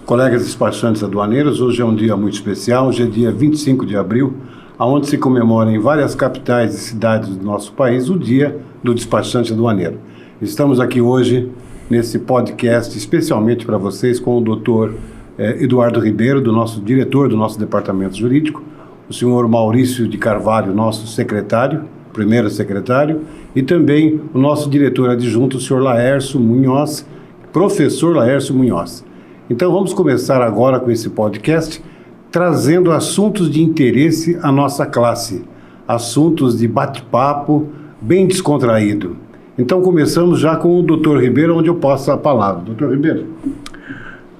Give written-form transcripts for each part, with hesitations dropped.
Colegas despachantes aduaneiros, hoje é um dia muito especial, hoje é dia 25 de abril, onde se comemora em várias capitais e cidades do nosso país o Dia do Despachante Aduaneiro. Estamos aqui hoje nesse podcast especialmente para vocês com o Dr. Eduardo Ribeiro, diretor do nosso departamento jurídico, o senhor Maurício de Carvalho, nosso secretário, primeiro secretário, e também o nosso diretor adjunto, o senhor Laércio Munhoz, professor Laércio Munhoz. Então vamos começar agora com esse podcast, trazendo assuntos de interesse à nossa classe, assuntos de bate-papo bem descontraído. Então começamos já com o Dr. Ribeiro, onde eu passo a palavra. Dr. Ribeiro.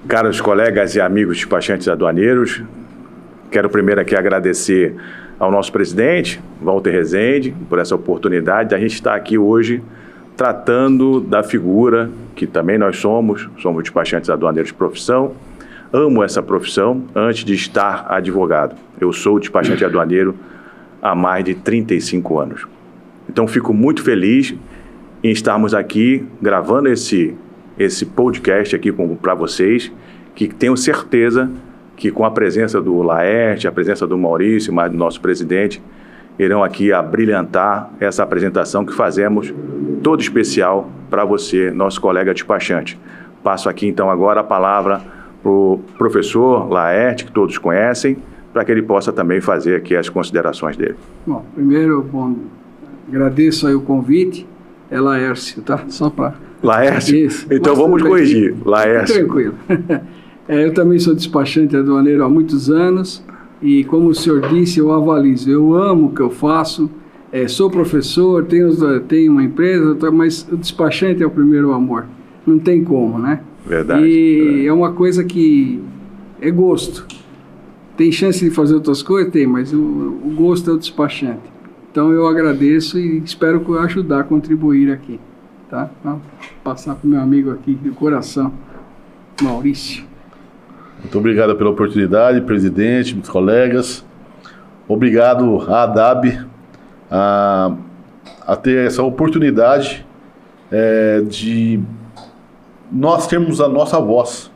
Caros colegas e amigos despachantes aduaneiros, quero primeiro aqui agradecer ao nosso presidente, Walter Rezende, por essa oportunidade de a gente estar aqui hoje tratando da figura que também nós somos despachantes aduaneiros de profissão. Amo essa profissão antes de estar advogado. Eu sou despachante aduaneiro há mais de 35 anos. Então fico muito feliz em estarmos aqui gravando esse podcast aqui para vocês, que tenho certeza que com a presença do Laerte, a presença do Maurício, mais do nosso presidente, irão aqui abrilhantar essa apresentação que fazemos todo especial para você, nosso colega despachante. Passo aqui então agora a palavra para o professor Laerte, que todos conhecem, para que ele possa também fazer aqui as considerações dele. Bom, primeiro, agradeço aí o convite, é Laércio, tá? Só para... Laércio? Isso. Então vamos corrigir, Laércio. Tranquilo. Eu também sou despachante aduaneiro há muitos anos e, como o senhor disse, eu avalizo. Eu amo o que eu faço, sou professor, tenho uma empresa, mas o despachante é o primeiro amor. Não tem como, né? Verdade. E é uma coisa que é gosto. Tem chance de fazer outras coisas? Tem, mas o gosto é o despachante. Então eu agradeço e espero ajudar a contribuir aqui. Tá? Vou passar para o meu amigo aqui do coração, Maurício. Muito obrigado pela oportunidade, presidente, meus colegas. Obrigado à ADAB a ter essa oportunidade de nós termos a nossa voz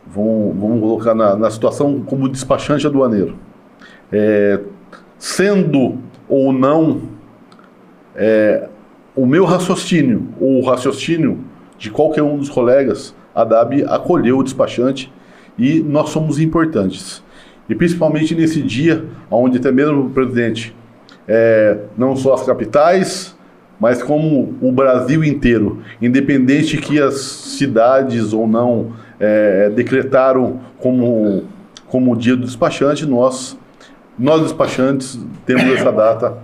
vamos colocar na situação como despachante aduaneiro. Sendo ou não o meu raciocínio ou o raciocínio de qualquer um dos colegas, a ADAB acolheu o despachante e nós somos importantes. E principalmente nesse dia, onde até mesmo o presidente, não só as capitais, mas como o Brasil inteiro, independente que as cidades ou não decretaram como o dia do despachante, nós despachantes temos essa data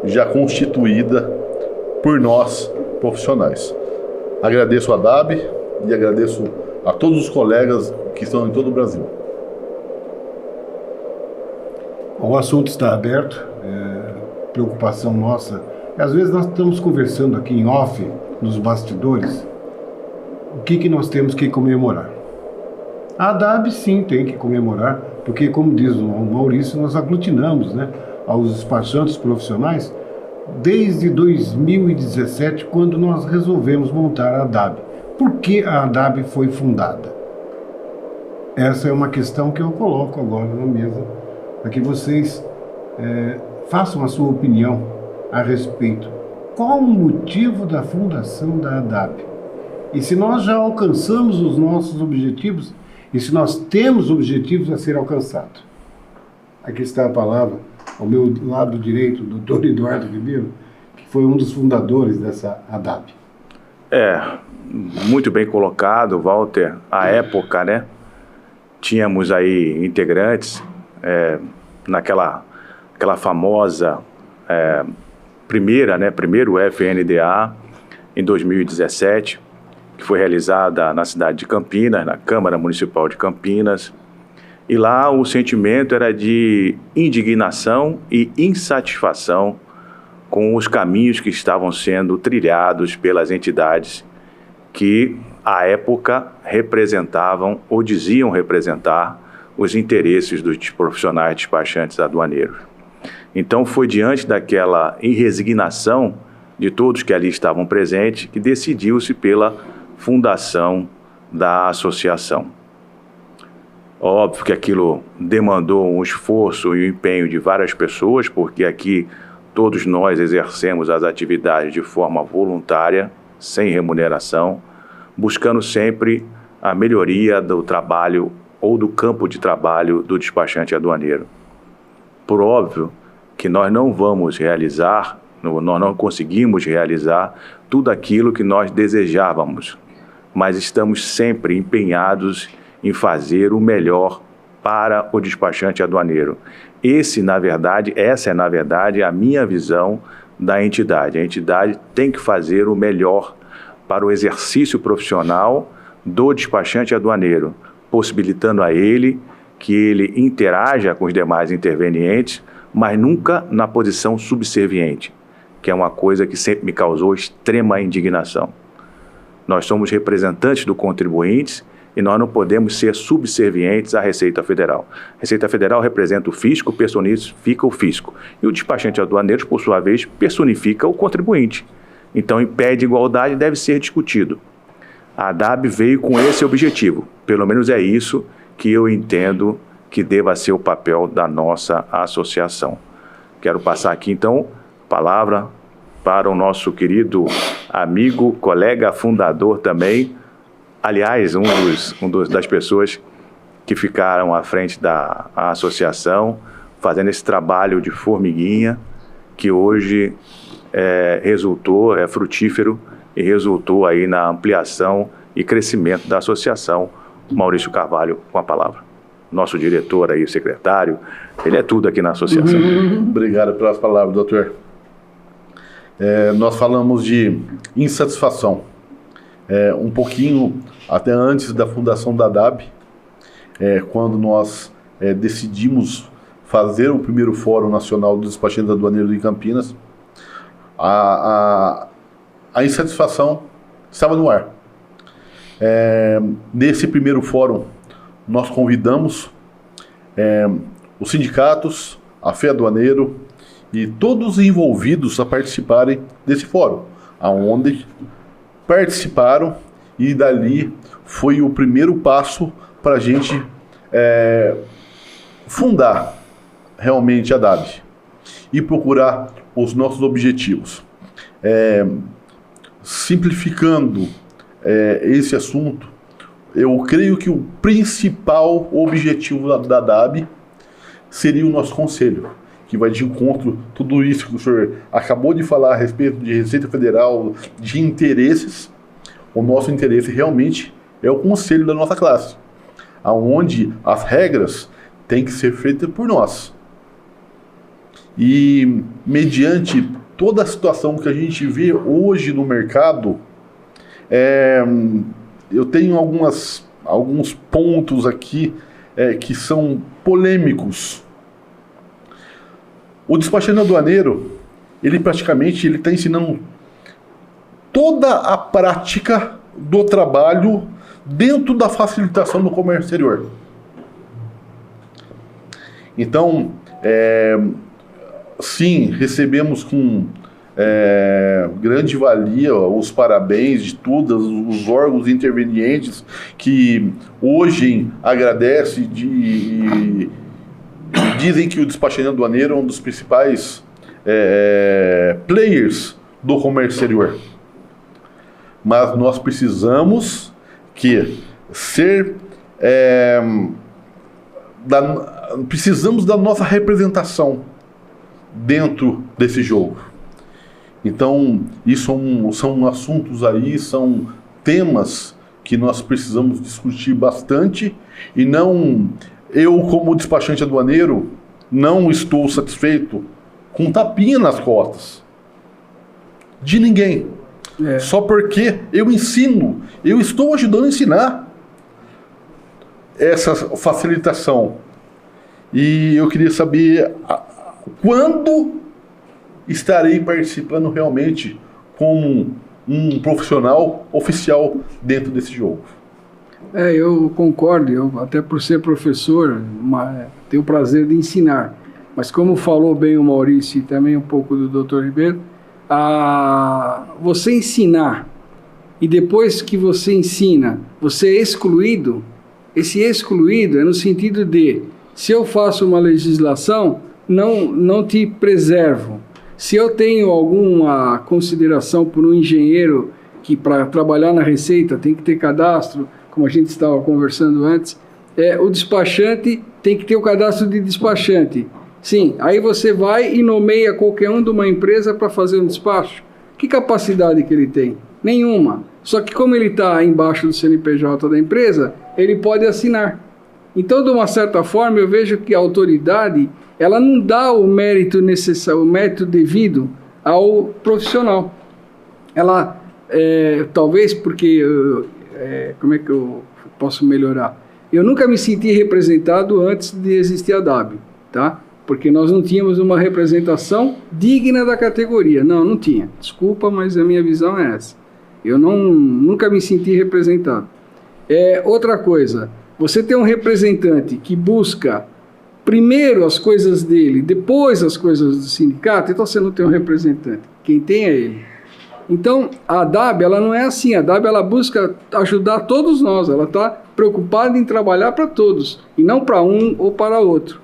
já constituída por nós profissionais. Agradeço a ADAB e agradeço a todos os colegas que estão em todo o Brasil. O assunto está aberto, preocupação nossa. Às vezes nós estamos conversando aqui em off, nos bastidores, o que nós temos que comemorar. A ADAB sim tem que comemorar, porque como diz o Maurício, nós aglutinamos, né, aos despachantes profissionais desde 2017, quando nós resolvemos montar a ADAB. Por que a ADAB foi fundada? Essa é uma questão que eu coloco agora na mesa, para que vocês façam a sua opinião a respeito. Qual o motivo da fundação da ADAB? E se nós já alcançamos os nossos objetivos, e se nós temos objetivos a ser alcançados? Aqui está a palavra ao meu lado direito, o Dr. Eduardo Ribeiro, que foi um dos fundadores dessa ADAB. Muito bem colocado, Walter. À época, né, tínhamos aí integrantes naquela famosa primeiro FNDA em 2017, que foi realizada na cidade de Campinas, na Câmara Municipal de Campinas. E lá o sentimento era de indignação e insatisfação com os caminhos que estavam sendo trilhados pelas entidades que, à época, representavam ou diziam representar os interesses dos profissionais despachantes aduaneiros. Então, foi diante daquela resignação de todos que ali estavam presentes, que decidiu-se pela fundação da associação. Óbvio que aquilo demandou um esforço e um empenho de várias pessoas, porque aqui todos nós exercemos as atividades de forma voluntária, sem remuneração, buscando sempre a melhoria do trabalho ou do campo de trabalho do despachante aduaneiro. Por óbvio que nós não vamos realizar, nós não conseguimos realizar tudo aquilo que nós desejávamos, mas estamos sempre empenhados em fazer o melhor para o despachante aduaneiro. Essa é, na verdade, a minha visão da entidade. A entidade tem que fazer o melhor para o exercício profissional do despachante aduaneiro, possibilitando a ele que ele interaja com os demais intervenientes, mas nunca na posição subserviente, que é uma coisa que sempre me causou extrema indignação. Nós somos representantes do contribuinte e nós não podemos ser subservientes à Receita Federal. A Receita Federal representa o fisco, personifica o fisco. E o despachante aduaneiro, por sua vez, personifica o contribuinte. Então, em pé de igualdade deve ser discutido. A ADAB veio com esse objetivo. Pelo menos é isso que eu entendo que deva ser o papel da nossa associação. Quero passar aqui, então, a palavra para o nosso querido amigo, colega, fundador também, aliás, das pessoas que ficaram à frente da associação, fazendo esse trabalho de formiguinha, que hoje é frutífero e resultou aí na ampliação e crescimento da associação. Maurício Carvalho, com a palavra. Nosso diretor aí, secretário, ele é tudo aqui na associação. Obrigado pelas palavras, doutor. Nós falamos de insatisfação. Um pouquinho até antes da fundação da ADAB, quando nós decidimos fazer o primeiro Fórum Nacional dos Despachantes Aduaneiros em Campinas, a insatisfação estava no ar. Nesse primeiro fórum, nós convidamos os sindicatos, a FE Aduaneiro e todos os envolvidos a participarem desse fórum, aonde participaram, e dali foi o primeiro passo para a gente fundar realmente a ADAB e procurar os nossos objetivos. Simplificando esse assunto, eu creio que o principal objetivo da ADAB seria o nosso conselho, que vai de encontro tudo isso que o senhor acabou de falar a respeito de Receita Federal, de interesses. O nosso interesse realmente é o conselho da nossa classe, aonde as regras têm que ser feitas por nós. E mediante toda a situação que a gente vê hoje no mercado, eu tenho alguns pontos aqui que são polêmicos. O despachante aduaneiro, ele praticamente está ensinando toda a prática do trabalho dentro da facilitação do comércio exterior. Então, sim, recebemos com grande valia os parabéns de todos os órgãos intervenientes que hoje agradecem e dizem que o despachante aduaneiro é um dos principais players do comércio exterior. Mas nós precisamos precisamos da nossa representação dentro desse jogo. Então, isso são assuntos aí, são temas que nós precisamos discutir bastante, e não, eu como despachante aduaneiro, não estou satisfeito com tapinha nas costas de ninguém. Só porque eu ensino, eu estou ajudando a ensinar essa facilitação. E eu queria saber quando estarei participando realmente como um profissional oficial dentro desse jogo. Eu concordo, eu até por ser professor, tenho o prazer de ensinar. Mas como falou bem o Maurício e também um pouco do Dr. Ribeiro, você ensinar e depois que você ensina, você é excluído, esse excluído é no sentido de, se eu faço uma legislação, não te preservo. Se eu tenho alguma consideração por um engenheiro que para trabalhar na Receita tem que ter cadastro, como a gente estava conversando antes, o despachante tem que ter o cadastro de despachante. Sim, aí você vai e nomeia qualquer um de uma empresa para fazer um despacho. Que capacidade que ele tem? Nenhuma. Só que como ele está embaixo do CNPJ da empresa, ele pode assinar. Então, de uma certa forma, eu vejo que a autoridade, ela não dá o mérito necessário, o mérito devido ao profissional. Ela, talvez porque, como é que eu posso melhorar? Eu nunca me senti representado antes de existir a DAB, tá? Porque nós não tínhamos uma representação digna da categoria. Não tinha. Desculpa, mas a minha visão é essa. Eu nunca me senti representado. Outra coisa, você tem um representante que busca primeiro as coisas dele, depois as coisas do sindicato, então você não tem um representante. Quem tem é ele. Então, a DAB, ela não é assim. A DAB, ela busca ajudar todos nós. Ela está preocupada em trabalhar para todos, e não para um ou para outro.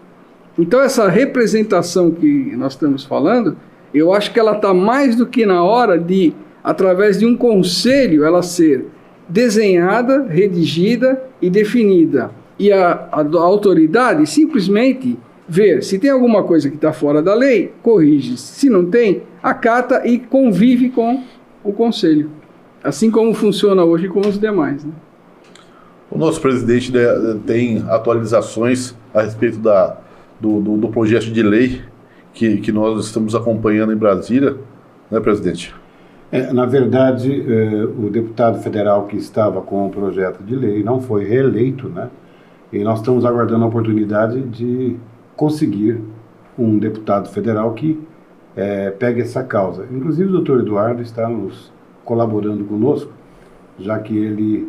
Então, essa representação que nós estamos falando, eu acho que ela está mais do que na hora de, através de um conselho, ela ser desenhada, redigida e definida. E a autoridade simplesmente ver se tem alguma coisa que está fora da lei, corrige. Se não tem, acata e convive com o conselho. Assim como funciona hoje com os demais, né? O nosso presidente tem atualizações a respeito do projeto de lei que nós estamos acompanhando em Brasília, né, presidente? Na verdade, o deputado federal que estava com o projeto de lei não foi reeleito, né? E nós estamos aguardando a oportunidade de conseguir um deputado federal que pegue essa causa. Inclusive, o doutor Eduardo está nos colaborando conosco, já que ele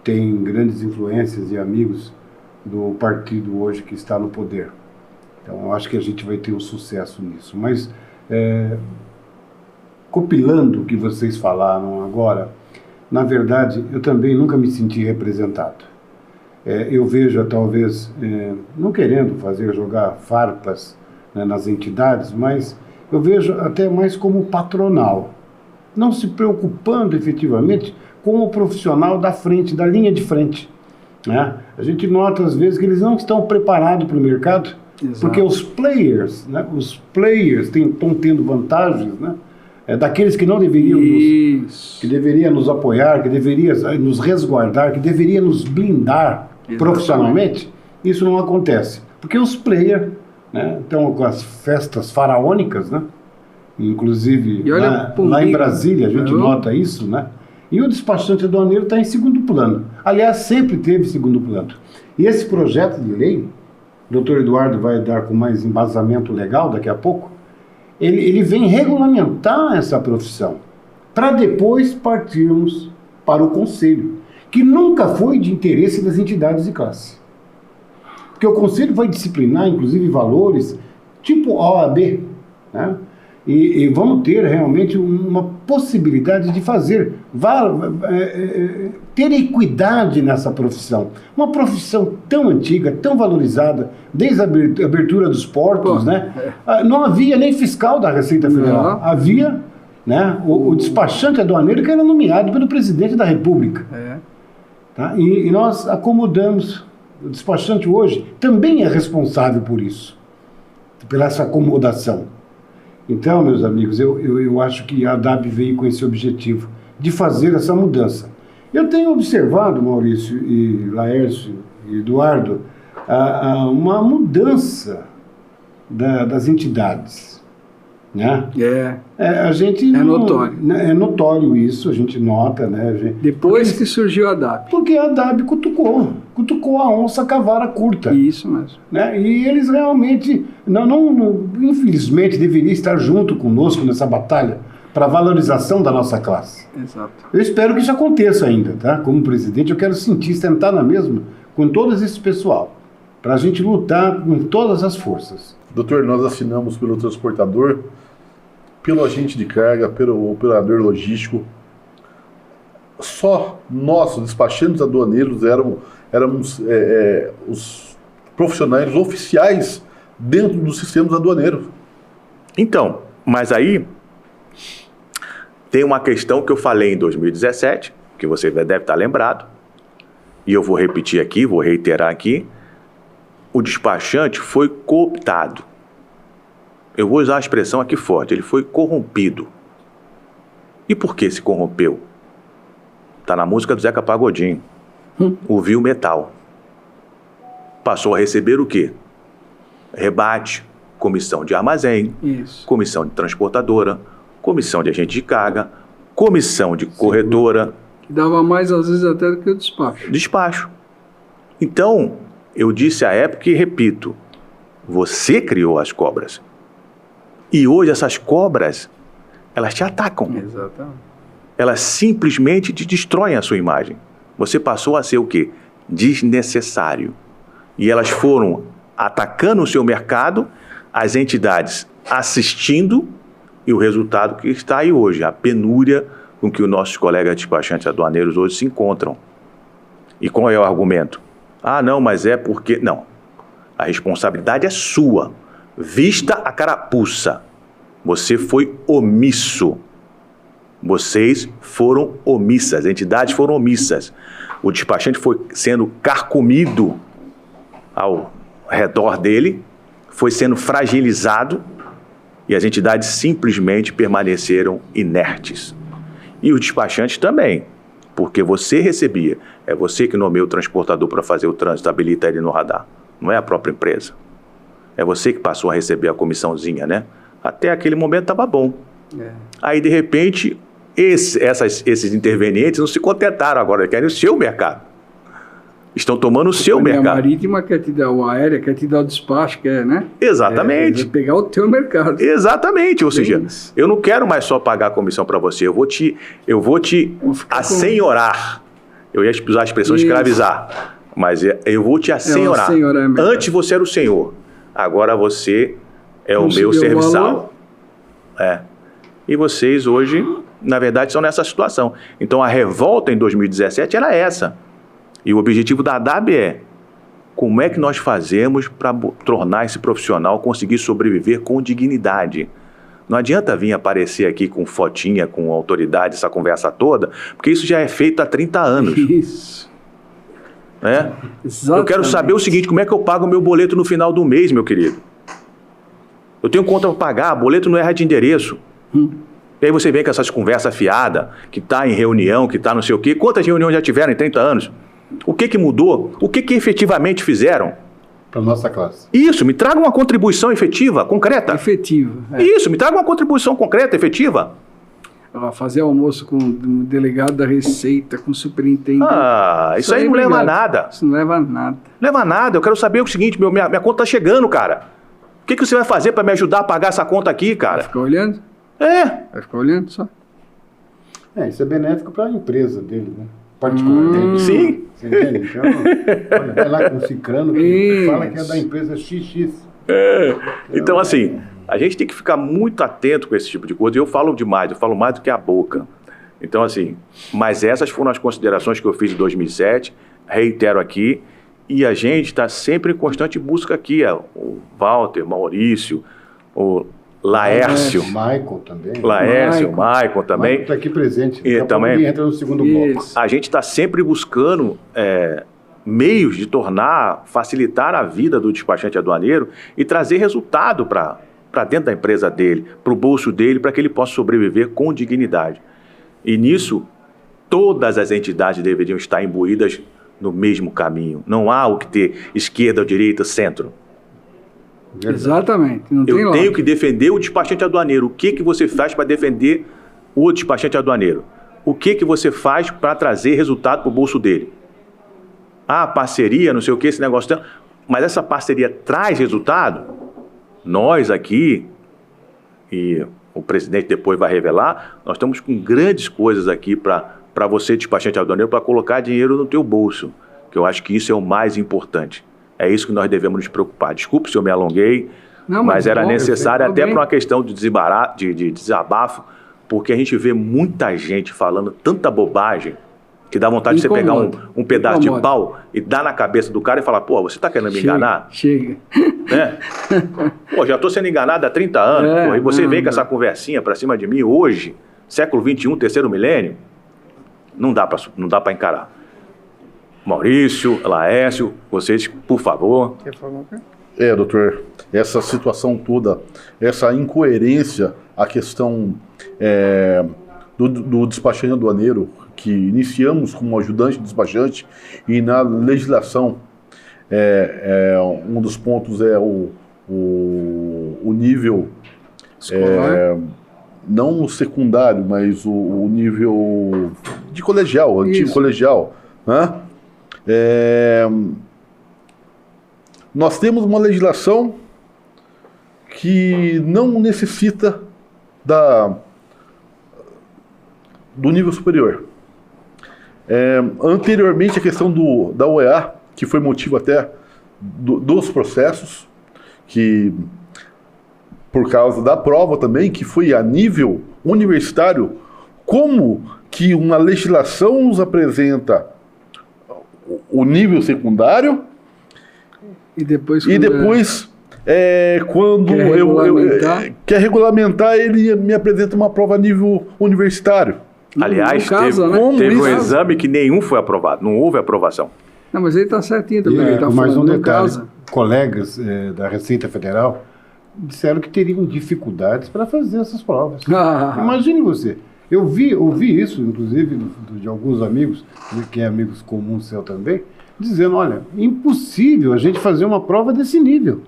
tem grandes influências e amigos do partido hoje que está no poder. Então, eu acho que a gente vai ter um sucesso nisso. Mas, compilando o que vocês falaram agora, na verdade, eu também nunca me senti representado. Eu vejo, talvez, não querendo jogar farpas, né, nas entidades, mas eu vejo até mais como patronal, não se preocupando efetivamente com o profissional da frente, da linha de frente, né? A gente nota, às vezes, que eles não estão preparados para o mercado. Exato. Porque os players, né, estão tendo vantagens, né, daqueles que não deveriam que deveria nos apoiar, que deveria nos resguardar, que deveria nos blindar. Exatamente. Profissionalmente. Isso não acontece. Porque os players, né, estão com as festas faraônicas, né, inclusive lá em Brasília a gente nota isso, né, e o despachante aduaneiro está em segundo plano. Aliás, sempre teve segundo plano. E esse projeto de lei, o doutor Eduardo vai dar com mais embasamento legal daqui a pouco, ele vem regulamentar essa profissão, para depois partirmos para o conselho, que nunca foi de interesse das entidades de classe. Porque o conselho vai disciplinar, inclusive, valores tipo OAB, né? E vamos ter realmente uma possibilidade de ter equidade nessa profissão. Uma profissão tão antiga, tão valorizada, desde a abertura dos portos, né? Não havia nem fiscal da Receita Federal. Havia, né, o despachante aduaneiro que era nomeado pelo presidente da República. Tá? E nós acomodamos. O despachante hoje também é responsável por isso, pela essa acomodação. Então, meus amigos, eu acho que a DAB veio com esse objetivo de fazer essa mudança. Eu tenho observado, Maurício e Laércio e Eduardo, uma mudança das entidades, né? A gente notório. É notório isso, a gente nota, né? Depois que surgiu a DAB. Porque a DAB cutucou a onça com a vara curta. Isso mesmo. Né? E eles realmente, infelizmente, deveriam estar junto conosco nessa batalha para a valorização da nossa classe. Exato. Eu espero que isso aconteça ainda, tá? Como presidente, eu quero sentar na mesma com todo esse pessoal, para a gente lutar com todas as forças. Doutor, nós assinamos pelo transportador pelo agente de carga, pelo operador logístico. Só nós, despachantes aduaneiros, éramos os profissionais oficiais dentro dos sistemas aduaneiros. Então, mas aí tem uma questão que eu falei em 2017, que você deve estar lembrado, e eu vou repetir aqui, vou reiterar aqui. O despachante foi cooptado. Eu vou usar a expressão aqui forte, ele foi corrompido. E por que se corrompeu? Está na música do Zeca Pagodinho. Ouviu metal. Passou a receber o quê? Rebate, comissão de armazém, Isso. comissão de transportadora, comissão de agente de carga, comissão de corretora, Que dava mais, às vezes, até do que o despacho. despacho. Então, eu disse à época e repito, você criou as cobras. E hoje essas cobras, elas te atacam. Exatamente. Elas simplesmente te destroem a sua imagem. Você passou a ser o quê? Desnecessário. E elas foram atacando o seu mercado, as entidades assistindo, e o resultado que está aí hoje, a penúria com que os nossos colegas despachantes aduaneiros hoje se encontram. E qual é o argumento? Ah, não, mas é porque... Não. A responsabilidade é sua. Vista a carapuça. Você foi omisso. Vocês foram omissas, as entidades foram omissas. O despachante foi sendo carcomido ao redor dele, foi sendo fragilizado e as entidades simplesmente permaneceram inertes. E os despachantes também, porque você recebia, é você que nomeia o transportador para fazer o trânsito, habilita ele no radar, não é a própria empresa. É você que passou a receber a comissãozinha, né? Até aquele momento estava bom. Aí, de repente, esses intervenientes não se contentaram agora, querem o seu mercado. Estão tomando o seu mercado. A marítima quer te dar o aéreo, quer te dar o despacho, quer, né? Exatamente. Quer pegar o teu mercado. Exatamente. Ou seja, isso. eu não quero mais só pagar a comissão para você, eu vou te assenhorar. Eu ia usar a expressão Isso. escravizar, mas eu vou te assenhorar. assenhorar mesmo. Antes você era o senhor, agora você é o Conseguiu meu o serviçal. E vocês hoje, na verdade, são nessa situação. Então a revolta em 2017 era essa. E o objetivo da ADAB é como é que nós fazemos para tornar esse profissional conseguir sobreviver com dignidade. Não adianta vir aparecer aqui com fotinha, com autoridade, essa conversa toda, porque isso já é feito há 30 anos. Isso. Né? Exatamente. Eu quero saber o seguinte, como é que eu pago o meu boleto no final do mês, meu querido? Eu tenho conta para pagar, boleto não erra de endereço. E aí você vem com essas conversas fiadas, que está em reunião, que está não sei o quê. Quantas reuniões já tiveram em 30 anos? O que mudou? O que efetivamente fizeram? Para nossa classe. Isso, me traga uma contribuição efetiva, concreta. Efetivo. Isso, me traga uma contribuição concreta, efetiva. Fazer almoço com o delegado da Receita, com o superintendente. Isso aí não leva a nada. Isso não leva a nada. Não leva a nada. Eu quero saber o seguinte, minha conta está chegando, cara. O que você vai fazer para me ajudar a pagar essa conta aqui, Vai cara? ficar olhando? Vai ficar olhando só. Isso é benéfico para a empresa dele, né? Particularmente. Sim. Você entende? Então, olha, vai lá com o Cicrano que fala que é da empresa XX. Então, assim, a gente tem que ficar muito atento com esse tipo de coisa. E eu falo demais, eu falo mais do que a boca. Então, assim, mas essas foram as considerações que eu fiz em 2007, reitero aqui, e a gente está sempre em constante busca aqui, o Walter, Maurício, o Laércio. Michael também. Laércio, Michael também. Michael está aqui presente. E também. Ele entra no segundo bloco. A gente está sempre buscando meios de facilitar a vida do despachante aduaneiro e trazer resultado para dentro da empresa dele, para o bolso dele, para que ele possa sobreviver com dignidade. E nisso, todas as entidades deveriam estar imbuídas no mesmo caminho. Não há o que ter esquerda ou direita, centro. Verdade. Exatamente. Não tem Eu lógica. tenho que defender o despachante aduaneiro. O que você faz para defender o despachante aduaneiro? O que você faz para trazer resultado para o bolso dele? Parceria, não sei o que, esse negócio. Mas essa parceria traz resultado? Nós aqui, e o presidente depois vai revelar, nós estamos com grandes coisas aqui para você, despachante aduaneiro, para colocar dinheiro no teu bolso, que eu acho que isso é o mais importante. É isso que nós devemos nos preocupar. Desculpe se eu me alonguei, Não, mas era bom, necessário até bem. para uma questão de desabafo, porque a gente vê muita gente falando tanta bobagem que dá vontade de você pegar um pedaço de pau e dar na cabeça do cara e falar, pô, você tá querendo me enganar? Chega. Né? Pô, já tô sendo enganado há 30 anos, pô, e você vem com essa conversinha pra cima de mim hoje, século XXI, terceiro milênio, não dá pra encarar. Maurício, Laércio, vocês, por favor. Doutor, essa situação toda, essa incoerência, a questão do despachante aduaneiro, que iniciamos como ajudante de despachante, e na legislação, um dos pontos é o nível, não o secundário, mas o nível de colegial, antigo colegial, né? Nós temos uma legislação que não necessita do nível superior. Anteriormente, a questão da OEA, que foi motivo até dos processos, que por causa da prova também, que foi a nível universitário, como que uma legislação nos apresenta o nível secundário e depois quando quer regulamentar, ele me apresenta uma prova a nível universitário. Aliás, teve um exame que nenhum foi aprovado, não houve aprovação. Não, mas ele está certinho também. Ele tá mais um detalhe, caso. Colegas da Receita Federal disseram que teriam dificuldades para fazer essas provas. Imagine você. Eu ouvi isso, inclusive, de alguns amigos, que é amigos comuns seu também, dizendo, olha, impossível a gente fazer uma prova desse nível.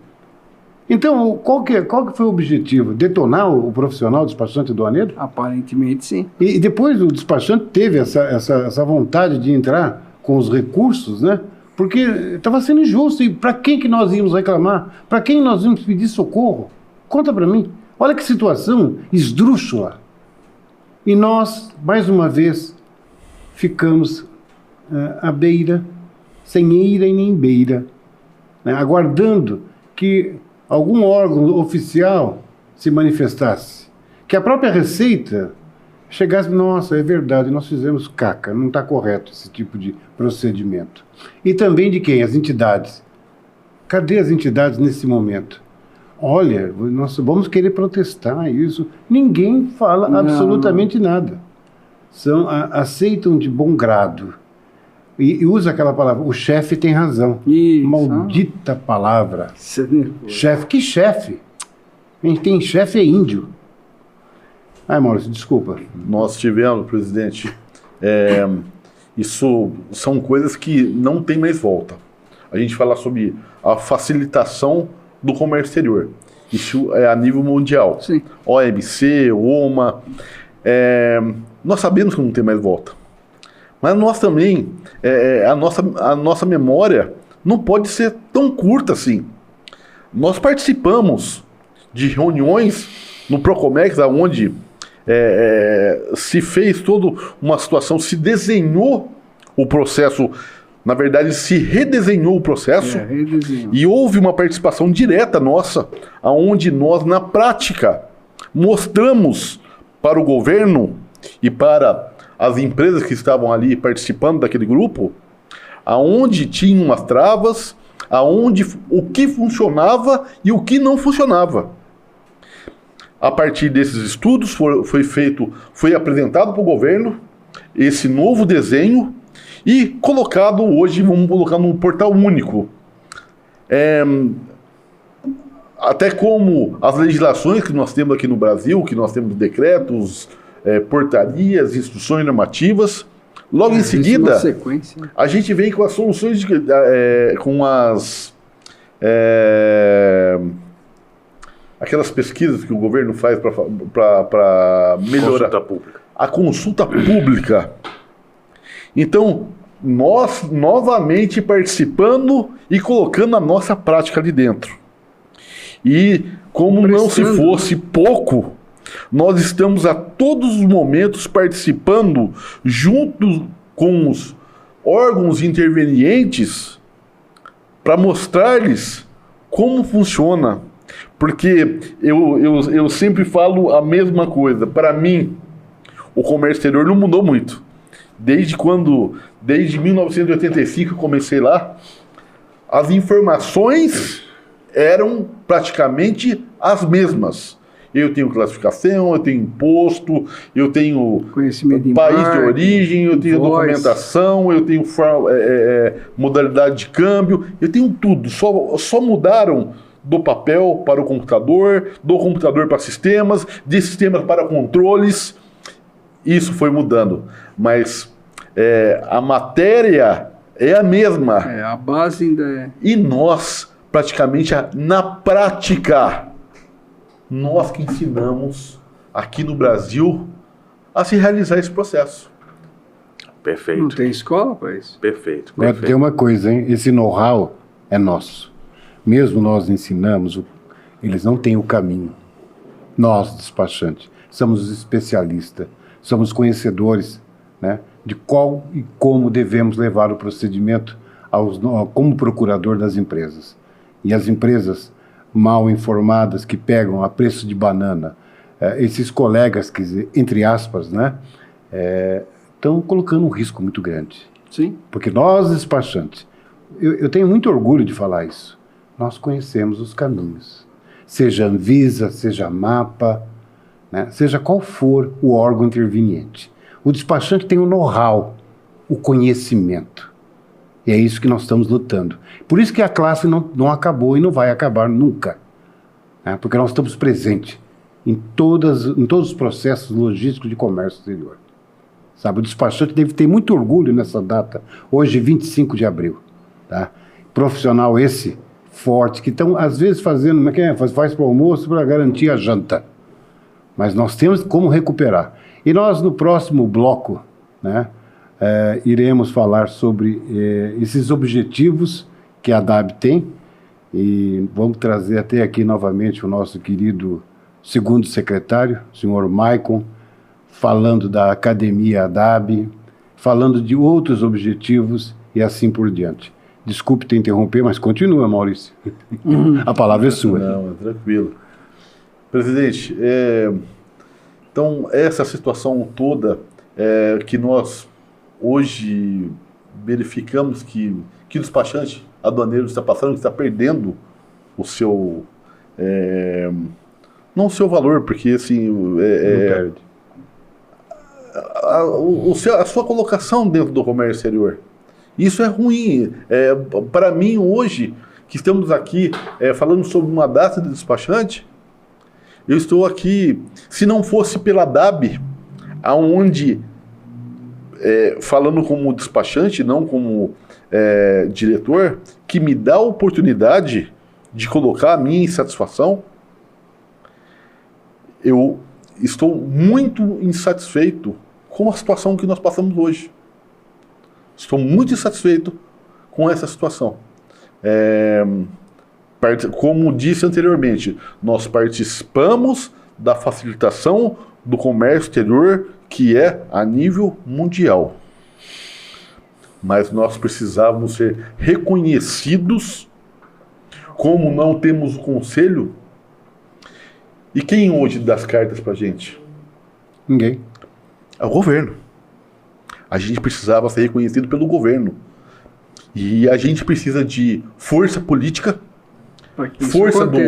Então, qual que foi o objetivo? Detonar o profissional despachante aduaneiro? Aparentemente, sim. E depois o despachante teve essa vontade de entrar com os recursos, né? Porque estava sendo injusto. E para quem que nós íamos reclamar? Para quem nós íamos pedir socorro? Conta para mim. Olha que situação esdrúxula. E nós, mais uma vez, ficamos à beira, sem eira e nem beira, né? Aguardando que algum órgão oficial se manifestasse. Que a própria Receita chegasse, nossa, é verdade, nós fizemos caca, não está correto esse tipo de procedimento. E também de quem? As entidades. Cadê as entidades nesse momento? Olha, nós vamos querer protestar isso. Ninguém fala absolutamente nada. Aceitam de bom grado. E usa aquela palavra, o chefe tem razão. Isso. Maldita palavra. Chefe, que chefe? Quem tem chefe é índio. Ai, Maurício, desculpa. Nós tivemos, presidente, isso são coisas que não tem mais volta. A gente fala sobre a facilitação do comércio exterior. Isso é a nível mundial. Sim. OMC, OMA. Nós sabemos que não tem mais volta. Mas nós também, a nossa memória não pode ser tão curta assim. Nós participamos de reuniões no Procomex, onde se fez toda uma situação, se desenhou o processo, na verdade se redesenhou o processo, e houve uma participação direta nossa, onde nós na prática mostramos para o governo e para as empresas que estavam ali participando daquele grupo, aonde tinham as travas, o que funcionava e o que não funcionava. A partir desses estudos foi apresentado para o governo esse novo desenho e colocado hoje, vamos colocar num portal único. Até como as legislações que nós temos aqui no Brasil, que nós temos decretos, portarias, instruções normativas. Logo em seguida, a gente vem com as soluções, com aquelas pesquisas que o governo faz para melhorar a consulta pública. Então, nós novamente participando e colocando a nossa prática ali dentro. E como não se fosse pouco, nós estamos a todos os momentos participando junto com os órgãos intervenientes para mostrar-lhes como funciona. Porque eu sempre falo a mesma coisa. Para mim, o comércio exterior não mudou muito. Desde 1985 que eu comecei lá, as informações eram praticamente as mesmas. Eu tenho classificação, eu tenho imposto, eu tenho Conhecimento de país embarque, de origem, eu tenho documentação, eu tenho modalidade de câmbio, eu tenho tudo. Só mudaram do papel para o computador, do computador para sistemas, de sistemas para controles. Isso foi mudando. Mas a matéria é a mesma. A base ainda é... E nós, praticamente, na prática, nós que ensinamos aqui no Brasil a se realizar esse processo. Perfeito. Não tem escola para isso? Perfeito. Agora tem uma coisa, hein? Esse know-how é nosso. Mesmo nós ensinamos, eles não têm o caminho. Nós, despachantes, somos os especialistas, somos conhecedores, né, de qual e como devemos levar o procedimento como procurador das empresas. E as empresas mal informadas que pegam a preço de banana, esses colegas, quer dizer, entre aspas, né, estão colocando um risco muito grande. Sim. Porque nós, despachantes, eu tenho muito orgulho de falar isso, nós conhecemos os caminhos. Seja Anvisa, seja MAPA, né, seja qual for o órgão interveniente. O despachante tem o know-how, o conhecimento. E é isso que nós estamos lutando. Por isso que a classe não acabou e não vai acabar nunca. Né? Porque nós estamos presentes em todos os processos logísticos de comércio exterior. Sabe, o despachante deve ter muito orgulho nessa data, hoje, 25 de abril. Tá? Profissional esse, forte, que estão, às vezes, fazendo, faz para o almoço para garantir a janta. Mas nós temos como recuperar. E nós, no próximo bloco, né, iremos falar sobre esses objetivos que a DAB tem, e vamos trazer até aqui novamente o nosso querido segundo secretário, o senhor Maicon, falando da Academia ADAB, falando de outros objetivos e assim por diante. Desculpe te interromper, mas continua, Maurício. A palavra é sua. Não, é tranquilo. Presidente, então essa situação toda que nós hoje verificamos que o despachante aduaneiro está passando, que está perdendo o seu... não o seu valor, porque assim... Não perde. A sua colocação dentro do comércio exterior. Isso é ruim. Para mim, hoje, que estamos aqui falando sobre uma data de despachante, eu estou aqui, se não fosse pela DAB, aonde, falando como despachante, não como diretor, que me dá a oportunidade de colocar a minha insatisfação, eu estou muito insatisfeito com a situação que nós passamos hoje. Estou muito insatisfeito com essa situação. Como disse anteriormente, nós participamos da facilitação do comércio exterior, que é a nível mundial. Mas nós precisávamos ser reconhecidos, como não temos o conselho. E quem hoje dá as cartas para a gente? Ninguém. É o governo. A gente precisava ser reconhecido pelo governo. E a gente precisa de força política, força do...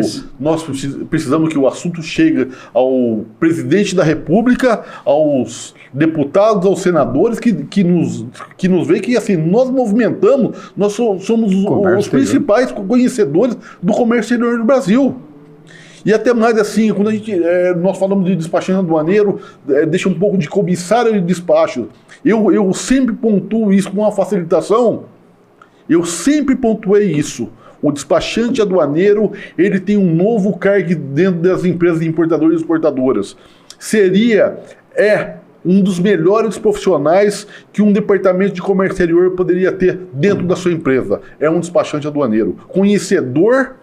Nós precisamos que o assunto chegue ao presidente da República, aos deputados, aos senadores, que nos veem que assim, nós movimentamos, nós somos os principais conhecedores do comércio exterior no Brasil. E até mais assim, quando nós falamos de despachante aduaneiro, deixa um pouco de comissário de despacho. Eu sempre pontuo isso com uma facilitação. Eu sempre pontuei isso. O despachante aduaneiro, ele tem um novo cargo dentro das empresas importadoras e exportadoras. Um dos melhores profissionais que um departamento de comércio exterior poderia ter dentro da sua empresa. É um despachante aduaneiro. Conhecedor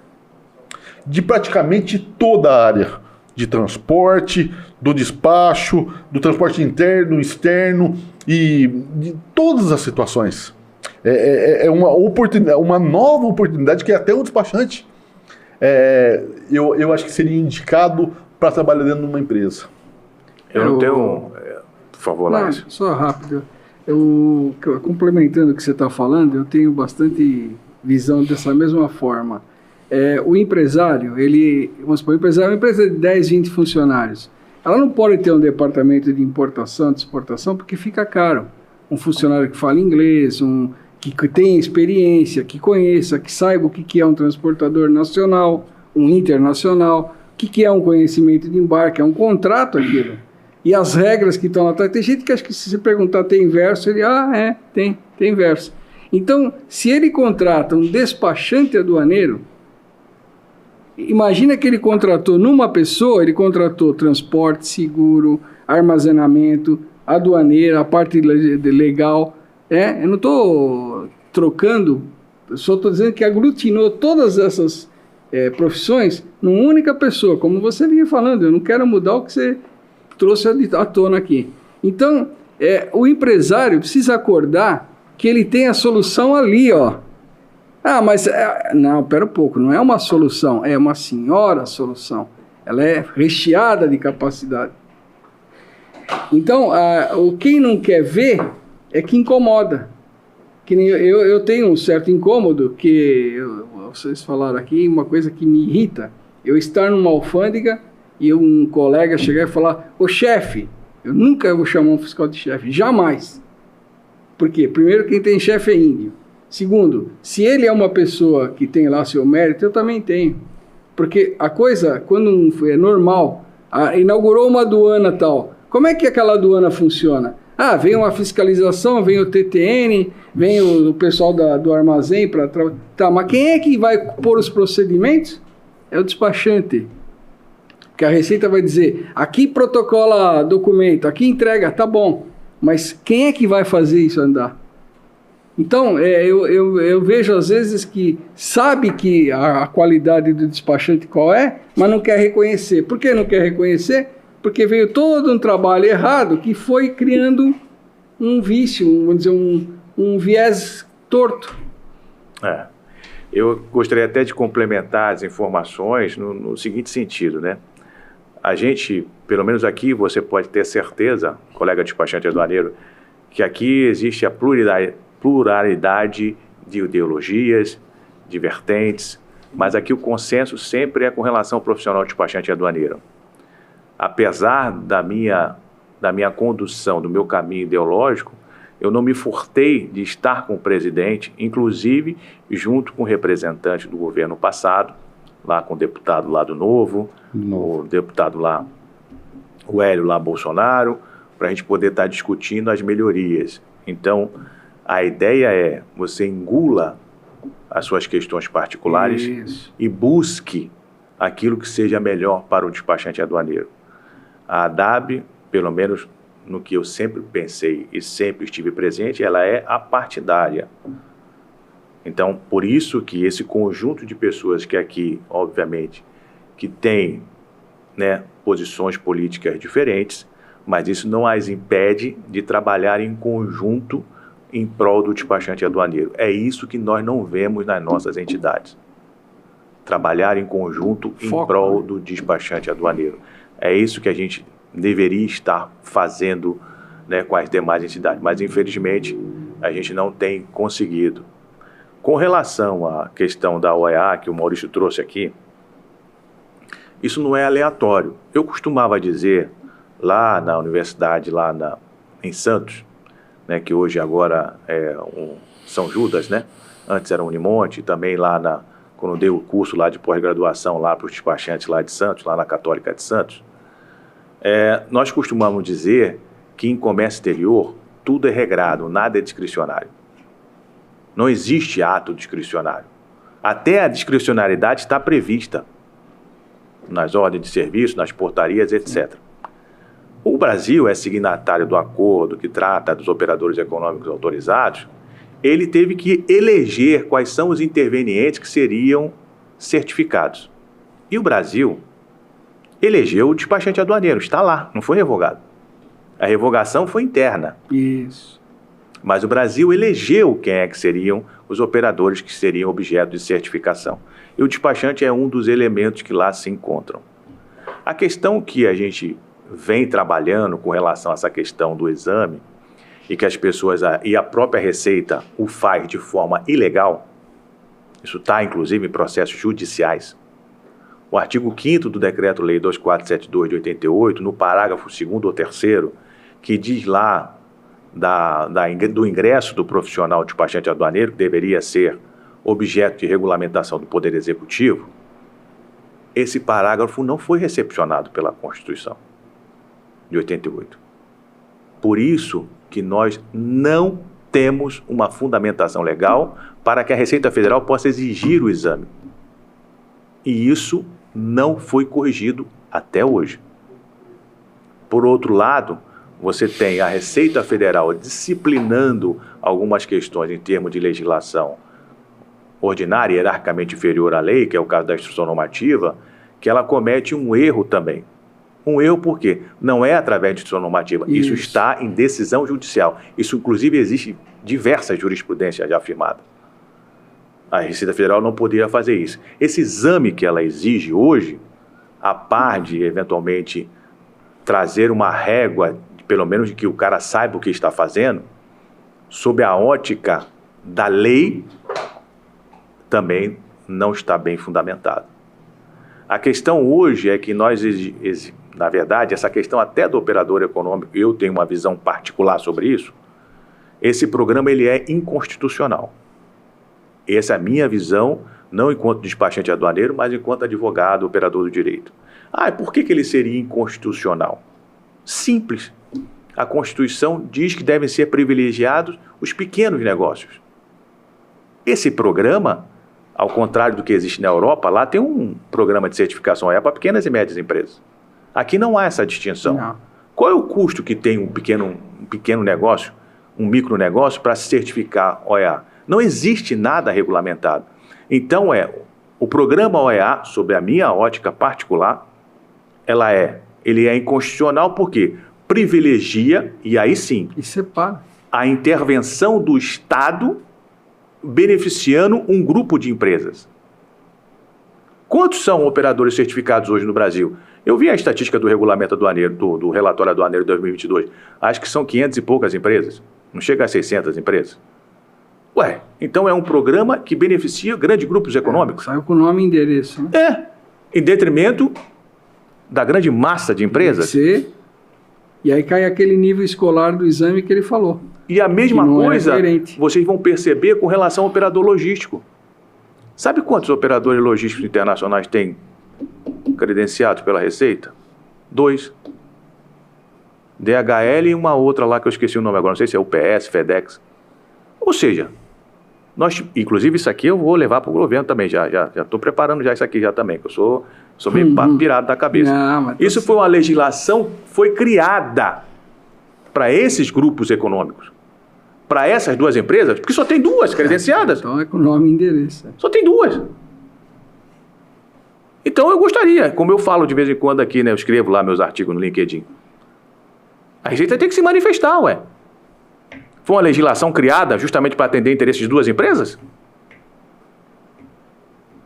de praticamente toda a área de transporte, do despacho, do transporte interno, externo e de todas as situações. Uma nova oportunidade que até um despachante eu acho que seria indicado para trabalhar dentro de uma empresa. Eu não tenho... por favor, Laércio. Só rápido. Complementando o que você está falando, eu tenho bastante visão dessa mesma forma. O empresário, vamos supor, o empresário é uma empresa de 10, 20 funcionários. Ela não pode ter um departamento de importação, de exportação, porque fica caro. Um funcionário que fala inglês, que tenha experiência, que conheça, que saiba o que é um transportador nacional, um internacional, o que é um conhecimento de embarque, é um contrato aquilo. E as regras que estão lá atrás, tem gente que acha que se você perguntar tem verso, ele, tem verso. Então, se ele contrata um despachante aduaneiro, imagina que ele contratou numa pessoa, ele contratou transporte, seguro, armazenamento, aduaneira, a parte legal. Eu não estou trocando, eu só estou dizendo que aglutinou todas essas profissões numa única pessoa, como você vinha falando. Eu não quero mudar o que você trouxe à tona aqui. Então, o empresário precisa acordar que ele tem a solução ali, ó. Mas não, pera um pouco, não é uma solução, é uma senhora solução. Ela é recheada de capacidade. Então, quem não quer ver é que incomoda. Que nem eu tenho um certo incômodo, que vocês falaram aqui, uma coisa que me irrita, eu estar numa alfândega e um colega chegar e falar, ô chefe, eu nunca vou chamar um fiscal de chefe, jamais. Por quê? Primeiro, quem tem chefe é índio. Segundo, se ele é uma pessoa que tem lá seu mérito, eu também tenho. Porque a coisa, quando é normal, inaugurou uma aduana tal, como é que aquela aduana funciona? Vem uma fiscalização, vem o TTN, vem o pessoal do armazém para trabalhar. Tá, mas quem é que vai pôr os procedimentos? É o despachante. Que a Receita vai dizer, aqui protocola documento, aqui entrega, tá bom. Mas quem é que vai fazer isso andar? Então, eu vejo às vezes que sabe que a qualidade do despachante qual é, mas não quer reconhecer. Por que não quer reconhecer? Porque veio todo um trabalho errado que foi criando um vício, vamos dizer, um viés torto. Eu gostaria até de complementar as informações no seguinte sentido, né? A gente, pelo menos aqui, você pode ter certeza, colega despachante aduaneiro, que aqui existe a pluralidade de ideologias, de vertentes, mas aqui o consenso sempre é com relação ao profissional despachante aduaneiro. Apesar da minha condução, do meu caminho ideológico, eu não me furtei de estar com o presidente, inclusive junto com o representante do governo passado, lá com o deputado lá do Novo, o deputado lá, o Hélio lá Bolsonaro, para a gente poder estar discutindo as melhorias. Então, a ideia é você engula as suas questões particulares e busque aquilo que seja melhor para o despachante aduaneiro. A ADAB, pelo menos no que eu sempre pensei e sempre estive presente, ela é apartidária. Então, por isso que esse conjunto de pessoas que aqui, obviamente, que tem, né, posições políticas diferentes, mas isso não as impede de trabalhar em conjunto em prol do despachante aduaneiro. É isso que nós não vemos nas nossas entidades. Trabalhar em conjunto em prol do despachante aduaneiro. É isso que a gente deveria estar fazendo, né, com as demais entidades, mas infelizmente a gente não tem conseguido. Com relação à questão da OEA, que o Maurício trouxe aqui, isso não é aleatório. Eu costumava dizer, lá na universidade, em Santos, né, que hoje agora é São Judas, né? Antes era Unimonte, também lá quando eu dei o curso lá de pós-graduação lá para os despachantes lá de Santos, lá na Católica de Santos, nós costumamos dizer que em comércio exterior tudo é regrado, nada é discricionário. Não existe ato discricionário. Até a discricionariedade está prevista nas ordens de serviço, nas portarias, etc. O Brasil é signatário do acordo que trata dos operadores econômicos autorizados. Ele teve que eleger quais são os intervenientes que seriam certificados. E o Brasil elegeu o despachante aduaneiro, está lá, não foi revogado. A revogação foi interna. Isso. Mas o Brasil elegeu quem é que seriam os operadores que seriam objeto de certificação. E o despachante é um dos elementos que lá se encontram. A questão que a gente vem trabalhando com relação a essa questão do exame, e que as pessoas, e a própria Receita o faz de forma ilegal, isso está inclusive em processos judiciais. O artigo 5º do Decreto-Lei 2472 de 88, no parágrafo 2º ou 3º, que diz lá do ingresso do profissional despachante aduaneiro, que deveria ser objeto de regulamentação do Poder Executivo, esse parágrafo não foi recepcionado pela Constituição de 88. Por isso que nós não temos uma fundamentação legal para que a Receita Federal possa exigir o exame. E isso não foi corrigido até hoje. Por outro lado, você tem a Receita Federal disciplinando algumas questões em termos de legislação ordinária, hierarquicamente inferior à lei, que é o caso da instrução normativa, que ela comete um erro também. Um erro por quê? Não é através de instrução normativa. Isso está em decisão judicial. Isso, inclusive, existe diversas jurisprudências já afirmadas. A Receita Federal não poderia fazer isso. Esse exame que ela exige hoje, a par de, eventualmente, trazer uma régua, pelo menos de que o cara saiba o que está fazendo, sob a ótica da lei, também não está bem fundamentado. A questão hoje é que nós, na verdade, essa questão até do operador econômico, eu tenho uma visão particular sobre isso, esse programa ele é inconstitucional. Essa é a minha visão, não enquanto despachante aduaneiro, mas enquanto advogado, operador do direito. E por que ele seria inconstitucional? Simples. A Constituição diz que devem ser privilegiados os pequenos negócios. Esse programa, ao contrário do que existe na Europa, lá tem um programa de certificação para pequenas e médias empresas. Aqui não há essa distinção. Não. Qual é o custo que tem um pequeno negócio, um micronegócio, para se certificar OEA? Não existe nada regulamentado. Então, o programa OEA, sob a minha ótica particular, ele é inconstitucional porque privilegia, e aí sim, e separa a intervenção do Estado beneficiando um grupo de empresas. Quantos são operadores certificados hoje no Brasil? Eu vi a estatística do regulamento aduaneiro, do relatório aduaneiro de 2022. Acho que são 500 e poucas empresas. Não chega a 600 empresas. Então é um programa que beneficia grandes grupos econômicos. Saiu com o nome e endereço, né? Em detrimento da grande massa de empresas. E aí cai aquele nível escolar do exame que ele falou. E a mesma coisa vocês vão perceber com relação ao operador logístico. Sabe quantos operadores logísticos internacionais têm credenciados pela Receita? 2. DHL e uma outra lá que eu esqueci o nome agora, não sei se é UPS, FedEx. Ou seja, inclusive isso aqui eu vou levar para o governo também, já estou preparando já isso aqui já também, que eu sou meio pirado da cabeça. Isso foi uma legislação, foi criada para esses grupos econômicos, para essas duas empresas, porque só tem 2 credenciadas. Então é com nome e endereço. Só tem 2. Então eu gostaria, como eu falo de vez em quando aqui, né, eu escrevo lá meus artigos no LinkedIn, a Receita tem que se manifestar, Foi uma legislação criada justamente para atender interesses de 2 empresas?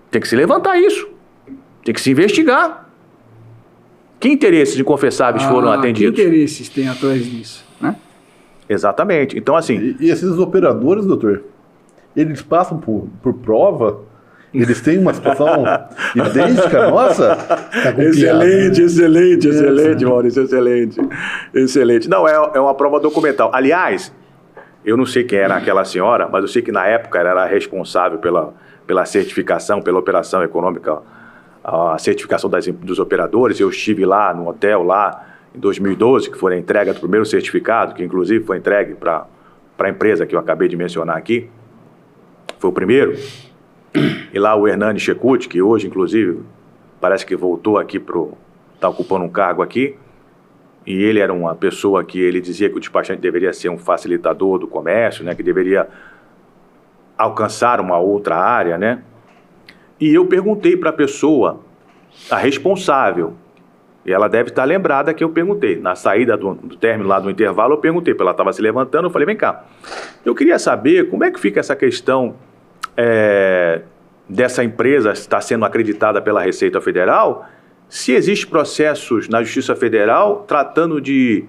Tem que se levantar isso. Tem que se investigar. Que interesses inconfessáveis foram atendidos? Que interesses tem atrás disso, né? Exatamente. Então, assim... E esses operadores, doutor, eles passam por prova? Eles têm uma situação idêntica à nossa? Tá excelente, Maurício, excelente. Não, é uma prova documental. Aliás, eu não sei quem era aquela senhora, mas eu sei que na época ela era responsável pela certificação, pela operação econômica, a certificação dos operadores. Eu estive lá no hotel, lá em 2012, que foi a entrega do primeiro certificado, que inclusive foi entregue para a empresa que eu acabei de mencionar aqui. Foi o primeiro. E lá o Hernani Checuti, que hoje, inclusive, parece que voltou aqui está ocupando um cargo aqui. E ele era uma pessoa que ele dizia que o despachante deveria ser um facilitador do comércio, né, que deveria alcançar uma outra área, né? E eu perguntei para a pessoa, a responsável E ela deve estar lembrada que eu perguntei. Na saída do término lá do intervalo, eu perguntei, ela estava se levantando, eu falei, vem cá, eu queria saber como é que fica essa questão dessa empresa estar sendo acreditada pela Receita Federal, se existem processos na Justiça Federal tratando de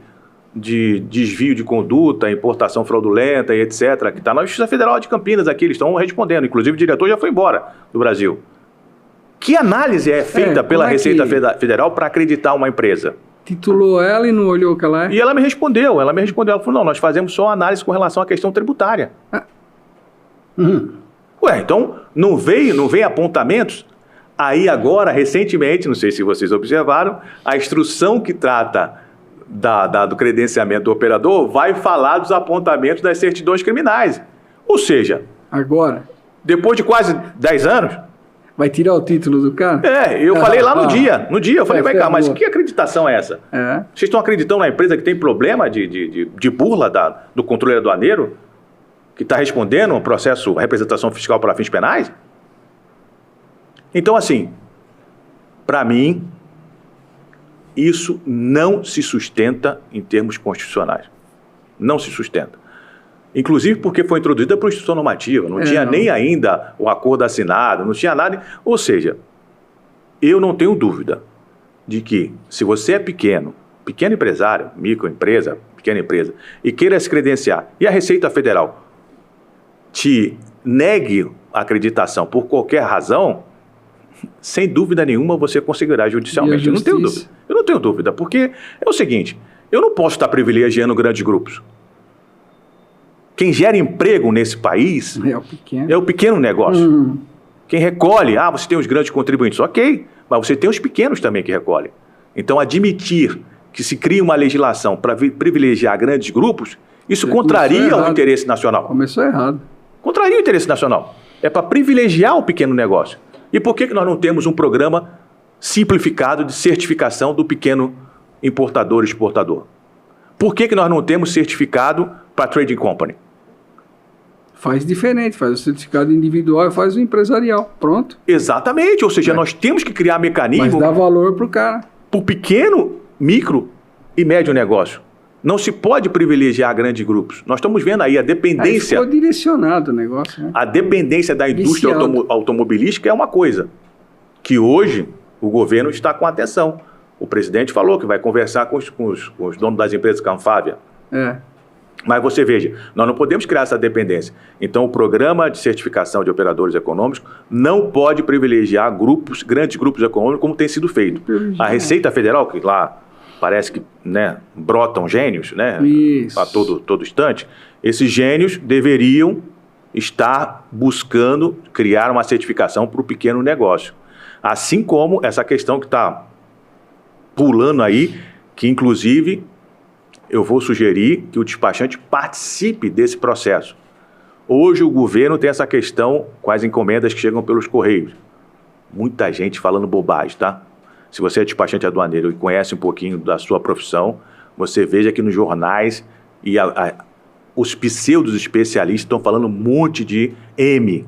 desvio de conduta, importação fraudulenta e etc., que está na Justiça Federal de Campinas aqui, eles estão respondendo, inclusive o diretor já foi embora do Brasil. Que análise é feita pela Receita Federal para acreditar uma empresa? Titulou ela e não olhou o que ela é? E ela me respondeu, ela falou, não, nós fazemos só análise com relação à questão tributária. Ué, então não veio apontamentos? Aí agora, recentemente, não sei se vocês observaram, a instrução que trata do credenciamento do operador vai falar dos apontamentos das certidões criminais. Ou seja, agora, depois de quase 10 anos... Vai tirar o título do cara? Eu falei lá no dia, eu falei, vai cá, mas que acreditação é essa? Vocês estão acreditando na empresa que tem problema de burla do controle aduaneiro? Que está respondendo um processo de representação fiscal para fins penais? Então, assim, para mim, isso não se sustenta em termos constitucionais. Não se sustenta. Inclusive porque foi introduzida por instituição normativa, não tinha nem ainda o acordo assinado, não tinha nada. Ou seja, eu não tenho dúvida de que se você é pequeno empresário, microempresa, pequena empresa, e queira se credenciar, e a Receita Federal te negue a acreditação por qualquer razão, sem dúvida nenhuma você conseguirá judicialmente. Eu não tenho dúvida, porque é o seguinte, eu não posso estar privilegiando grandes grupos. Quem gera emprego nesse país é o pequeno negócio. Quem recolhe, você tem os grandes contribuintes, ok, mas você tem os pequenos também que recolhem. Então, admitir que se cria uma legislação para privilegiar grandes grupos, isso contraria o interesse nacional. Começou errado. Contraria o interesse nacional. É para privilegiar o pequeno negócio. E por que nós não temos um programa simplificado de certificação do pequeno importador e exportador? Por que nós não temos certificado para trading company? Faz diferente, faz o certificado individual e faz o empresarial. Pronto. Exatamente, ou seja, nós temos que criar mecanismo... Mas dá valor para o cara. Para o pequeno, micro e médio negócio. Não se pode privilegiar grandes grupos. Nós estamos vendo aí a dependência... Aí ficou direcionado o negócio, né? A dependência da indústria automobilística é uma coisa que hoje o governo está com atenção. O presidente falou que vai conversar com os donos das empresas Canfávia. Mas você veja, nós não podemos criar essa dependência. Então, o programa de certificação de operadores econômicos não pode privilegiar grandes grupos econômicos como tem sido feito. A Receita Federal, que lá parece que brotam gênios a todo instante, esses gênios deveriam estar buscando criar uma certificação para o pequeno negócio. Assim como essa questão que está pulando aí, que inclusive... eu vou sugerir que o despachante participe desse processo. Hoje o governo tem essa questão com as encomendas que chegam pelos Correios. Muita gente falando bobagem, tá? Se você é despachante aduaneiro e conhece um pouquinho da sua profissão, você veja que nos jornais e os pseudos especialistas estão falando um monte de M,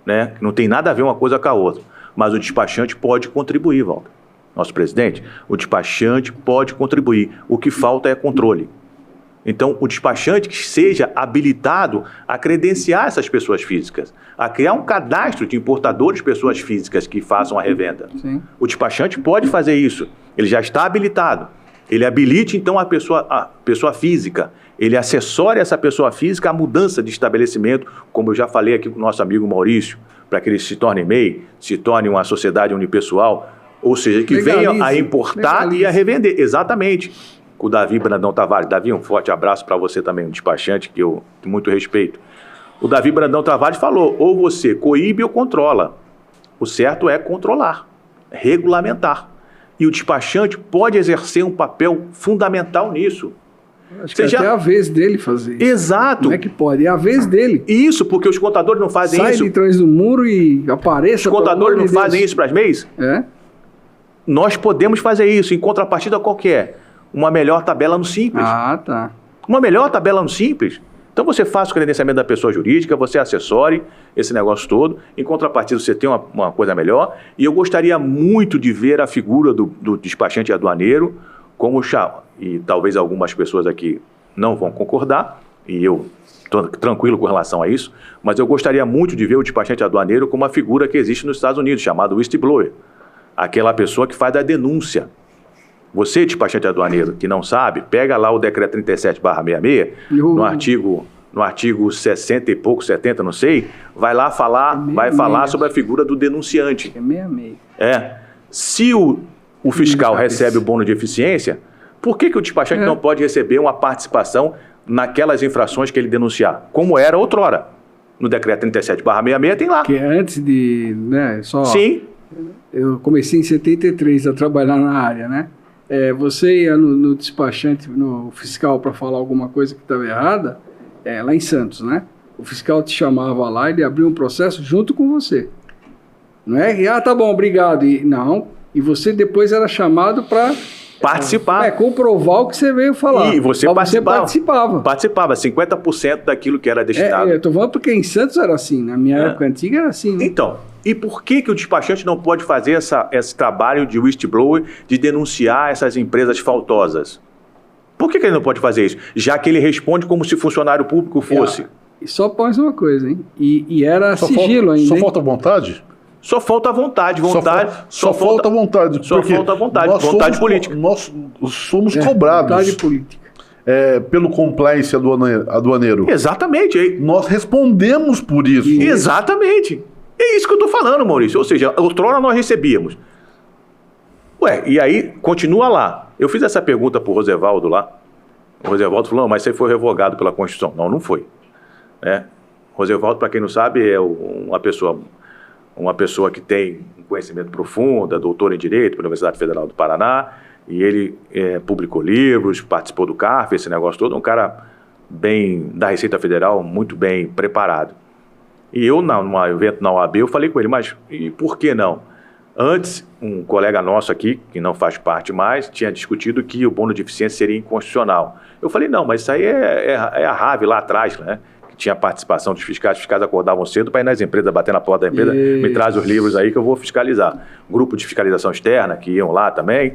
né? Que não tem nada a ver uma coisa com a outra. Mas o despachante pode contribuir, Walter. Nosso presidente, o despachante pode contribuir. O que falta é controle. Então, o despachante que seja habilitado a credenciar essas pessoas físicas, a criar um cadastro de importadores, pessoas físicas que façam a revenda. Sim. O despachante pode fazer isso. Ele já está habilitado. Ele habilite, então, a pessoa física. Ele assessore essa pessoa física à mudança de estabelecimento, como eu já falei aqui com o nosso amigo Maurício, para que ele se torne MEI, se torne uma sociedade unipessoal, ou seja, que venha a importar e a revender. Exatamente. Com o Davi Brandão Tavares. Davi, um forte abraço para você também, um despachante que eu tenho muito respeito. O Davi Brandão Tavares falou, ou você coíbe ou controla. O certo é controlar, regulamentar. E o despachante pode exercer um papel fundamental nisso. Acho que até a vez dele fazer isso. Exato. Não é que pode, é a vez dele. Isso, porque os contadores não fazem isso. Sai de trás do muro e apareça. Os contadores não fazem isso para as MEIs? Nós podemos fazer isso, em contrapartida qualquer. Uma melhor tabela no Simples. Ah, tá. Uma melhor tabela no Simples. Então você faça o credenciamento da pessoa jurídica, você assessore esse negócio todo, em contrapartida você tem uma coisa melhor, e eu gostaria muito de ver a figura do despachante aduaneiro como e talvez algumas pessoas aqui não vão concordar, e eu estou tranquilo com relação a isso, mas eu gostaria muito de ver o despachante aduaneiro como uma figura que existe nos Estados Unidos, chamado whistleblower, aquela pessoa que faz a denúncia. Você, despachante aduaneiro, que não sabe, pega lá o decreto 37/66, no artigo 60 e pouco, 70, não sei, vai lá falar sobre a figura do denunciante. É 66. Se o fiscal recebe o bônus de eficiência, por que o despachante não pode receber uma participação naquelas infrações que ele denunciar? Como era outrora. No decreto 37/66 tem lá. Que é antes de... Né, Sim. Eu comecei em 73 a trabalhar na área, né? Você ia no despachante, no fiscal, para falar alguma coisa que estava errada, lá em Santos, né? O fiscal te chamava lá, ele abria um processo junto com você. Não é? E, tá bom, obrigado. E você depois era chamado para participar. Comprovar o que você veio falar. E você participava. Participava. 50% daquilo que era destinado. Eu tô falando porque em Santos era assim, na minha época antiga era assim. Né? Então, e por que o despachante não pode fazer esse trabalho de whistleblower, de denunciar essas empresas faltosas? Por que ele não pode fazer isso? Já que ele responde como se funcionário público fosse. E só mais uma coisa, hein? E era sigilo ainda. Só falta vontade? Só falta vontade. Só falta vontade. Só falta vontade. Vontade política. Nós somos cobrados. Vontade política. Pelo compliance aduaneiro. Exatamente. Nós respondemos por isso. Exatamente. É isso que eu estou falando, Maurício. Ou seja, outrora nós recebíamos. E aí, continua lá. Eu fiz essa pergunta para o Rosevaldo lá. O Rosevaldo falou, mas você foi revogado pela Constituição. Não foi. Rosevaldo, para quem não sabe, é uma pessoa que tem um conhecimento profundo, é doutor em Direito pela Universidade Federal do Paraná, e ele publicou livros, participou do CARF, esse negócio todo, um cara bem da Receita Federal, muito bem preparado. E eu, num evento na OAB, eu falei com ele, mas e por que não? Antes, um colega nosso aqui, que não faz parte mais, tinha discutido que o bônus de eficiência seria inconstitucional. Eu falei, não, mas isso aí é a RAV lá atrás, né? Que tinha participação dos fiscais. Os fiscais acordavam cedo para ir nas empresas, bater na porta da empresa, me traz os livros aí que eu vou fiscalizar. Grupo de fiscalização externa, que iam lá também,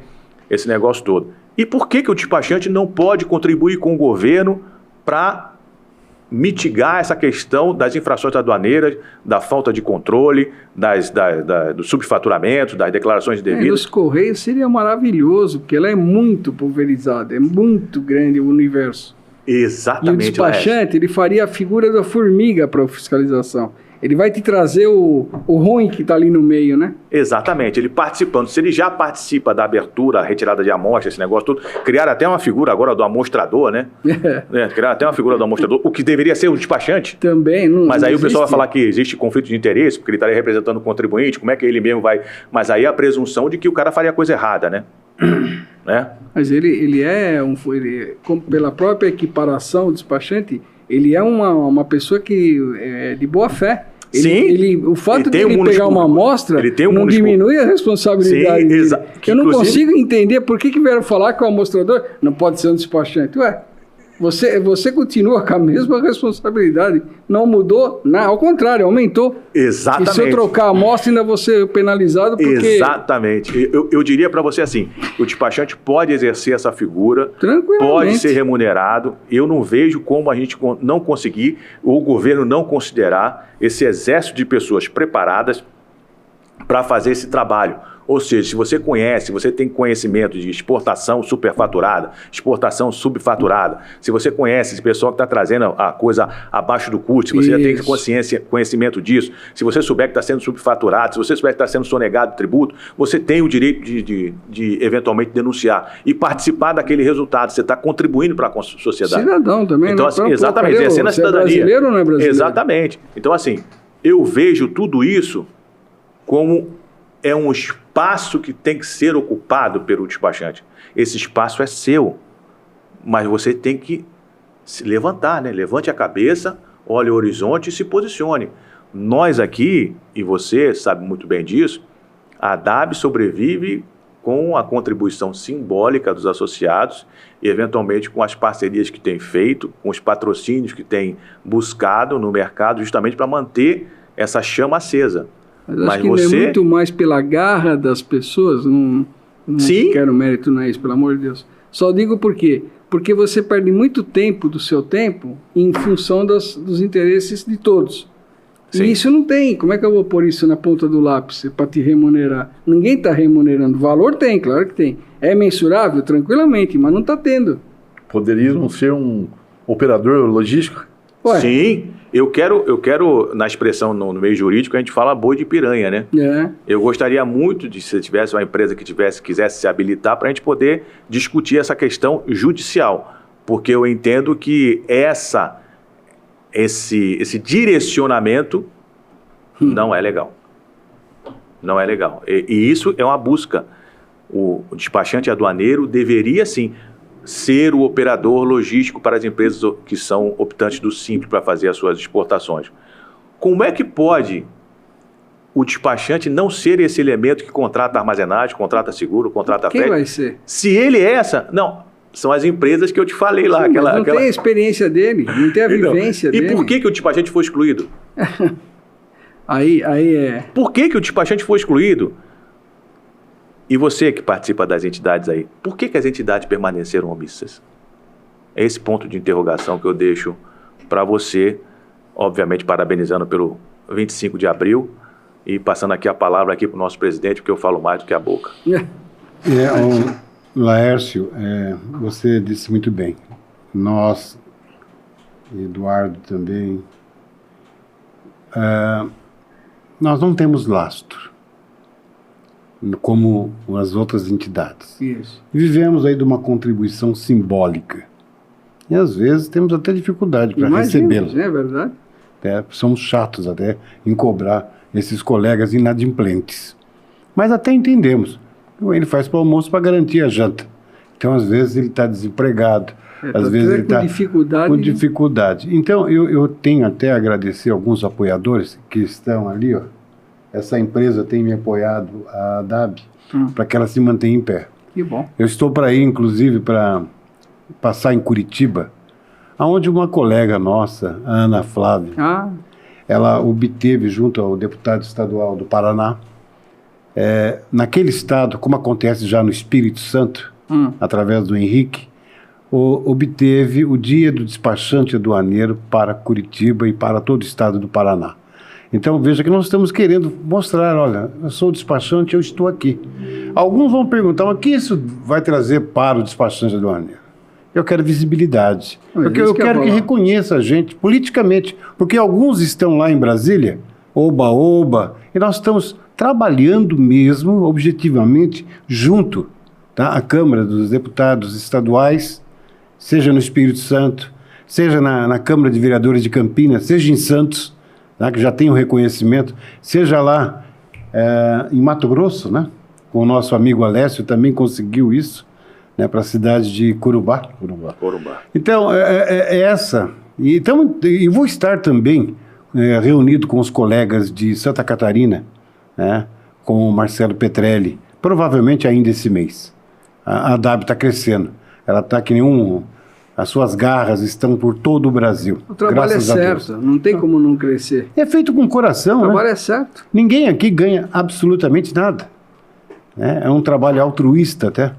esse negócio todo. E por que o despachante não pode contribuir com o governo para mitigar essa questão das infrações aduaneiras, da falta de controle, do subfaturamento, das declarações indevidas? Nos Correios seria maravilhoso, porque ela é muito pulverizada, é muito grande o universo. Exatamente. E o despachante, ele faria a figura da formiga para a fiscalização. Ele vai te trazer o ruim que está ali no meio, né? Exatamente, ele participando. Se ele já participa da abertura, retirada de amostra, esse negócio todo, criaram até uma figura agora do amostrador, né? Criaram até uma figura do amostrador, o que deveria ser o despachante. Também, Mas aí o pessoal vai falar que existe conflito de interesse, porque ele estaria representando o contribuinte, como é que ele mesmo vai... Mas aí a presunção de que o cara faria coisa errada, né? Mas ele pela própria equiparação do despachante, ele é uma pessoa que é de boa fé. O fato de ele pegar uma amostra não diminui a responsabilidade dele. Eu não consigo entender por que vieram falar que o amostrador não pode ser um despachante. Você continua com a mesma responsabilidade. Não mudou, ao contrário, aumentou. Exatamente. E se eu trocar a amostra, ainda vou ser penalizado porque... Exatamente. Eu diria para você assim, o despachante pode exercer essa figura, pode ser remunerado. Eu não vejo como a gente não conseguir, ou o governo não considerar esse exército de pessoas preparadas para fazer esse trabalho. Ou seja, se você tem conhecimento de exportação superfaturada, exportação subfaturada, se você conhece esse pessoal que está trazendo a coisa abaixo do custo, se você já tem conhecimento disso, se você souber que está sendo subfaturado, se você souber que está sendo sonegado tributo, você tem o direito de eventualmente denunciar e participar daquele resultado. Você está contribuindo para a sociedade. Cidadão também, então, assim, exatamente, exercendo a cidadania. É brasileiro ou não é brasileiro? Exatamente. Então, assim, eu vejo tudo isso como um espaço que tem que ser ocupado pelo despachante. Esse espaço é seu, mas você tem que se levantar, né? Levante a cabeça, olhe o horizonte e se posicione. Nós aqui, e você sabe muito bem disso, a ADAB sobrevive com a contribuição simbólica dos associados e, eventualmente, com as parcerias que tem feito, com os patrocínios que tem buscado no mercado, justamente para manter essa chama acesa. Mas acho que é muito mais pela garra das pessoas, não Sim. quero mérito, não é isso, pelo amor de Deus. Só digo por quê? Porque você perde muito tempo do seu tempo em função dos interesses de todos. Sim. E isso não tem. Como é que eu vou pôr isso na ponta do lápis para te remunerar? Ninguém está remunerando. Valor tem, claro que tem. É mensurável? Tranquilamente, mas não está tendo. Poderiam ser um operador logístico? Ué. Sim, eu quero, na expressão no meio jurídico, a gente fala boi de piranha, né? É. Eu gostaria muito de, se tivesse uma empresa que quisesse se habilitar, para a gente poder discutir essa questão judicial, porque eu entendo que esse direcionamento não é legal. Não é legal. E isso é uma busca. O despachante aduaneiro deveria, sim, ser o operador logístico para as empresas que são optantes do Simples para fazer as suas exportações. Como é que pode o despachante não ser esse elemento que contrata armazenagem, contrata seguro, contrata Quem frete? vai ser? Se ele é essa... Não, são as empresas que eu te falei lá. Sim, mas não tem a experiência dele, não tem a vivência dele. E por que o despachante foi excluído? Aí é... Por que o despachante foi excluído? E você que participa das entidades aí, por que as entidades permaneceram omissas? É esse ponto de interrogação que eu deixo para você, obviamente parabenizando pelo 25 de abril e passando aqui a palavra aqui para o nosso presidente, porque eu falo mais do que a boca. Laércio, você disse muito bem. Nós, Eduardo também, nós não temos lastro, como as outras entidades. Isso. Vivemos aí de uma contribuição simbólica. E às vezes temos até dificuldade para recebê-la. É verdade. Somos chatos até em cobrar esses colegas inadimplentes. Mas até entendemos. Ele faz para o almoço para garantir a janta. Então, às vezes, ele está desempregado. Às vezes ele está com dificuldade. Então, eu tenho até a agradecer alguns apoiadores que estão ali, ó. Essa empresa tem me apoiado, a ADAB, para que ela se mantenha em pé. Que bom. Eu estou para ir, inclusive, para passar em Curitiba, onde uma colega nossa, a Ana Flávia, ela obteve, junto ao deputado estadual do Paraná, naquele estado, como acontece já no Espírito Santo, através do Henrique, obteve o Dia do Despachante Aduaneiro para Curitiba e para todo o estado do Paraná. Então veja que nós estamos querendo mostrar, olha, eu sou despachante, eu estou aqui. Alguns vão perguntar, mas o que isso vai trazer para o despachante aduaneiro? Eu quero visibilidade. Eu quero que reconheça a gente politicamente, porque alguns estão lá em Brasília, oba-oba, e nós estamos trabalhando mesmo, objetivamente, junto, tá? A Câmara dos Deputados Estaduais, seja no Espírito Santo, seja na Câmara de Vereadores de Campinas, seja em Santos, tá? Que já tem o reconhecimento, seja lá em Mato Grosso, né? Com o nosso amigo Alessio também conseguiu isso, né? Para a cidade de Corumbá. Então, essa. E vou estar também reunido com os colegas de Santa Catarina, né, com o Marcelo Petrelli, provavelmente ainda esse mês. A ADAB está crescendo. Ela está que nem as suas garras estão por todo o Brasil. O trabalho é certo, não tem como não crescer. É feito com coração, né? O trabalho é certo. Ninguém aqui ganha absolutamente nada. É um trabalho altruísta até.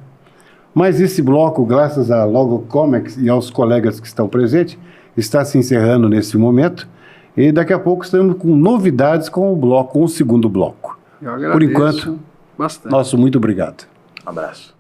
Mas esse bloco, graças à Logocomex e aos colegas que estão presentes, está se encerrando nesse momento. E daqui a pouco estamos com novidades com o segundo bloco. Eu agradeço. Por enquanto, bastante. Nosso muito obrigado. Um abraço.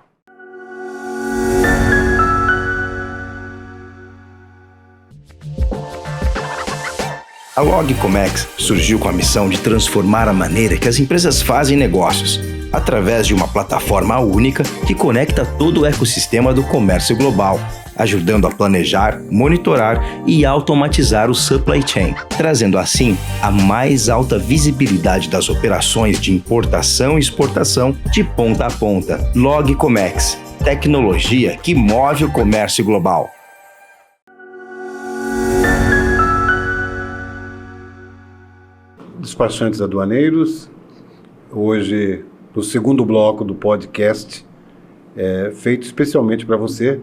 A Logicomex surgiu com a missão de transformar a maneira que as empresas fazem negócios, através de uma plataforma única que conecta todo o ecossistema do comércio global, ajudando a planejar, monitorar e automatizar o supply chain, trazendo assim a mais alta visibilidade das operações de importação e exportação de ponta a ponta. Logicomex, tecnologia que move o comércio global. Despachantes aduaneiros, hoje no segundo bloco do podcast, feito especialmente para você.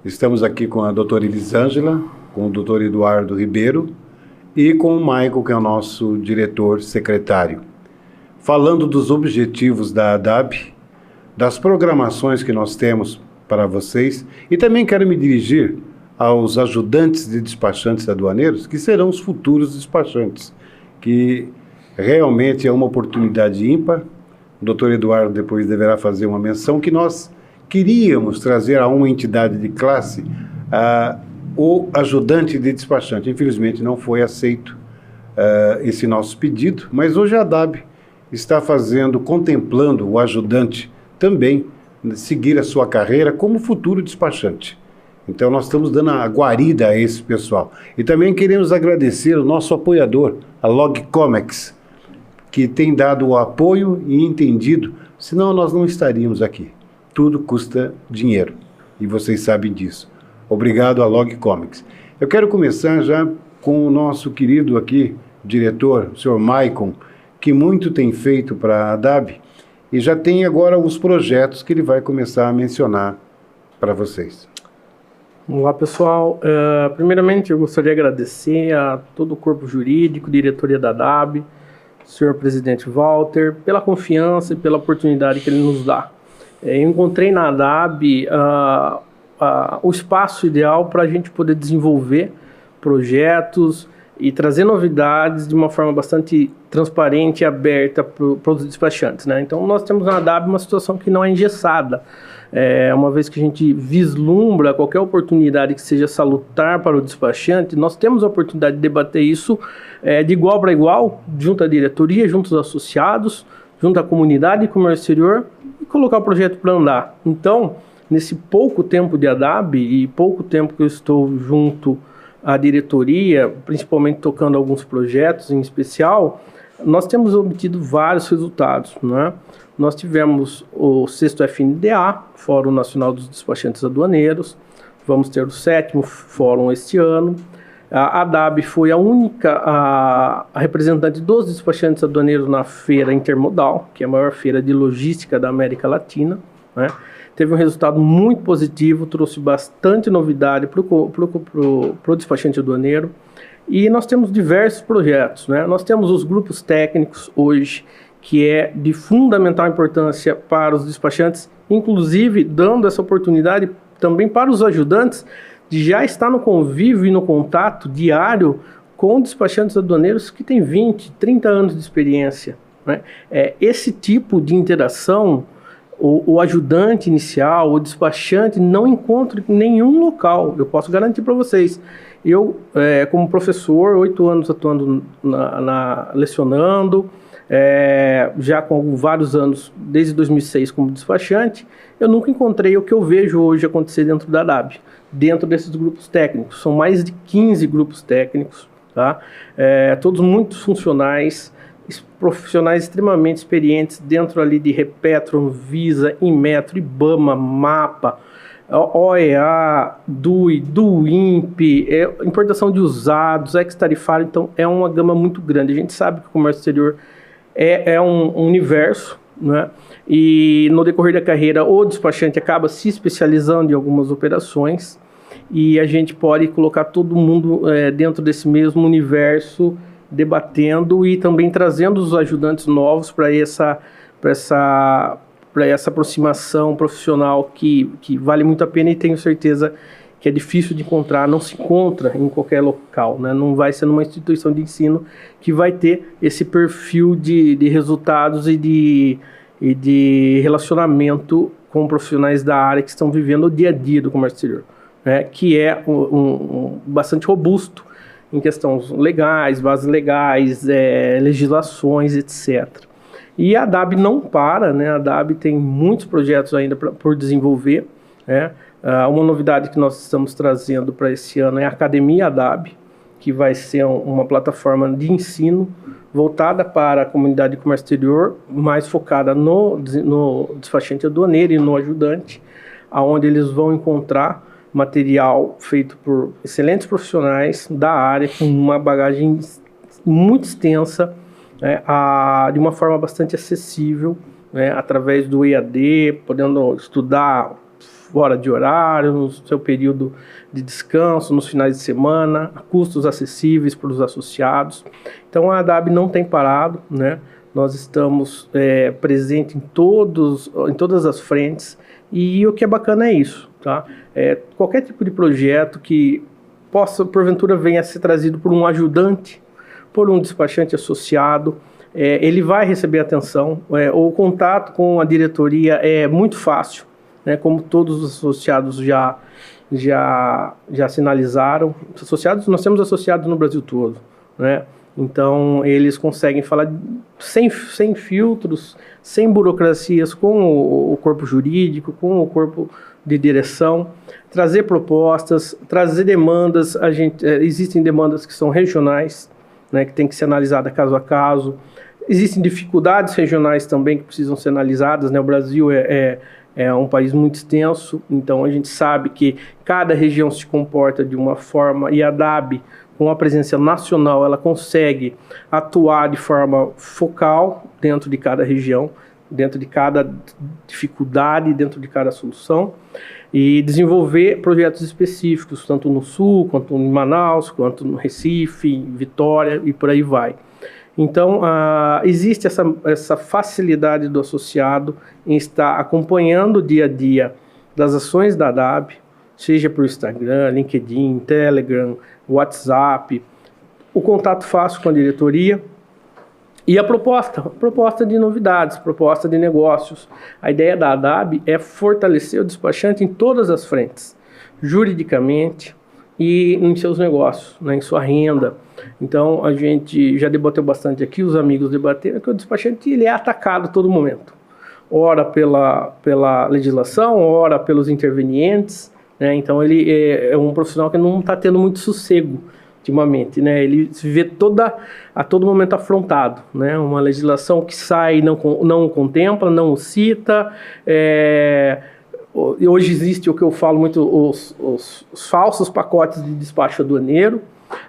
Estamos aqui com a doutora Elisângela, com o doutor Eduardo Ribeiro e com o Michael, que é o nosso diretor secretário, falando dos objetivos da ADAB, das programações que nós temos para vocês, e também quero me dirigir aos ajudantes de despachantes aduaneiros, que serão os futuros despachantes, que realmente é uma oportunidade ímpar. O doutor Eduardo depois deverá fazer uma menção que nós queríamos trazer a uma entidade de classe o ajudante de despachante. Infelizmente não foi aceito esse nosso pedido, mas hoje a ADAB está contemplando o ajudante também seguir a sua carreira como futuro despachante. Então nós estamos dando a guarida a esse pessoal. E também queremos agradecer o nosso apoiador, a Logcomex, que tem dado o apoio e entendido, senão nós não estaríamos aqui. Tudo custa dinheiro, e vocês sabem disso. Obrigado a Logcomex. Eu quero começar já com o nosso querido aqui, diretor, o senhor Maicon, que muito tem feito para a ADAB, e já tem agora os projetos que ele vai começar a mencionar para vocês. Olá, pessoal. Primeiramente, eu gostaria de agradecer a todo o corpo jurídico, diretoria da ADAB, senhor presidente Walter, pela confiança e pela oportunidade que ele nos dá. Eu encontrei na ADAB o espaço ideal para a gente poder desenvolver projetos e trazer novidades de uma forma bastante transparente e aberta para os despachantes, né? Então, nós temos na ADAB uma situação que não é engessada. Uma vez que a gente vislumbra qualquer oportunidade que seja salutar para o despachante, nós temos a oportunidade de debater isso de igual para igual, junto à diretoria, junto aos associados, junto à comunidade de comércio exterior, e colocar o projeto para andar. Então, nesse pouco tempo de ADAB e pouco tempo que eu estou junto à diretoria, principalmente tocando alguns projetos em especial, nós temos obtido vários resultados, né? Nós tivemos o 6º FNDA, Fórum Nacional dos Despachantes Aduaneiros, vamos ter o 7º Fórum este ano. A ADAB foi a única a representante dos despachantes aduaneiros na Feira Intermodal, que é a maior feira de logística da América Latina, né? Teve um resultado muito positivo, trouxe bastante novidade para o despachante aduaneiro. E nós temos diversos projetos, né? Nós temos os grupos técnicos hoje, que é de fundamental importância para os despachantes, inclusive dando essa oportunidade também para os ajudantes de já estar no convívio e no contato diário com despachantes aduaneiros que têm 20, 30 anos de experiência, né? Esse tipo de interação, o ajudante inicial, o despachante, não encontra em nenhum local, eu posso garantir para vocês. Eu, como professor, 8 anos atuando lecionando, já com vários anos, desde 2006 como despachante, eu nunca encontrei o que eu vejo hoje acontecer dentro da ADAB, dentro desses grupos técnicos. São mais de 15 grupos técnicos, tá? Todos muito funcionais, profissionais extremamente experientes dentro ali de Repetro, Anvisa, Inmetro, IBAMA, MAPA, OEA, DUI, DUIMP, importação de usados, ex-tarifário. Então é uma gama muito grande. A gente sabe que o comércio exterior é um universo, né? E no decorrer da carreira o despachante acaba se especializando em algumas operações e a gente pode colocar todo mundo dentro desse mesmo universo, debatendo e também trazendo os ajudantes novos para essa aproximação profissional que vale muito a pena, e tenho certeza que é difícil de encontrar, não se encontra em qualquer local, né? Não vai ser numa instituição de ensino que vai ter esse perfil de resultados e de relacionamento com profissionais da área que estão vivendo o dia a dia do comércio exterior, né? Que é bastante robusto em questões legais, bases legais, legislações, etc. E a ADAB não para, né? A ADAB tem muitos projetos ainda por desenvolver, né? Uma novidade que nós estamos trazendo para esse ano é a Academia ADAB, que vai ser uma plataforma de ensino voltada para a comunidade de comércio exterior, mais focada no despachante aduaneiro e no ajudante, onde eles vão encontrar material feito por excelentes profissionais da área, com uma bagagem muito extensa, né, de uma forma bastante acessível, né, através do EAD, podendo estudar fora de horário, no seu período de descanso, nos finais de semana, a custos acessíveis para os associados. Então a ADAB não tem parado, né? Nós estamos presentes em todas as frentes, e o que é bacana é isso, tá? Qualquer tipo de projeto que possa, porventura, venha a ser trazido por um ajudante, por um despachante associado, ele vai receber atenção. O contato com a diretoria é muito fácil, né? Como todos os associados já sinalizaram. Associados, nós temos associados no Brasil todo, né? Então, eles conseguem falar sem filtros, sem burocracias, com o corpo jurídico, com o corpo de direção, trazer propostas, trazer demandas. Existem demandas que são regionais, né, que tem que ser analisada caso a caso. Existem dificuldades regionais também que precisam ser analisadas, né? O Brasil é um país muito extenso, então a gente sabe que cada região se comporta de uma forma, e a ADAB, com a presença nacional, ela consegue atuar de forma focal dentro de cada região, dentro de cada dificuldade, dentro de cada solução, e desenvolver projetos específicos, tanto no Sul, quanto em Manaus, quanto no Recife, em Vitória, e por aí vai. Então, existe essa facilidade do associado em estar acompanhando o dia a dia das ações da ADAB, seja por Instagram, LinkedIn, Telegram, WhatsApp, o contato fácil com a diretoria e a proposta de novidades, proposta de negócios. A ideia da ADAB é fortalecer o despachante em todas as frentes, juridicamente e em seus negócios, né, em sua renda. Então, a gente já debateu bastante aqui, os amigos debateram que o despachante ele é atacado a todo momento. Ora pela legislação, ora pelos intervenientes, né? Então ele é um profissional que não está tendo muito sossego ultimamente, né? Ele se vê a todo momento afrontado, né? Uma legislação que sai não o contempla, não o cita. Hoje existe o que eu falo muito, os falsos pacotes de despacho aduaneiro,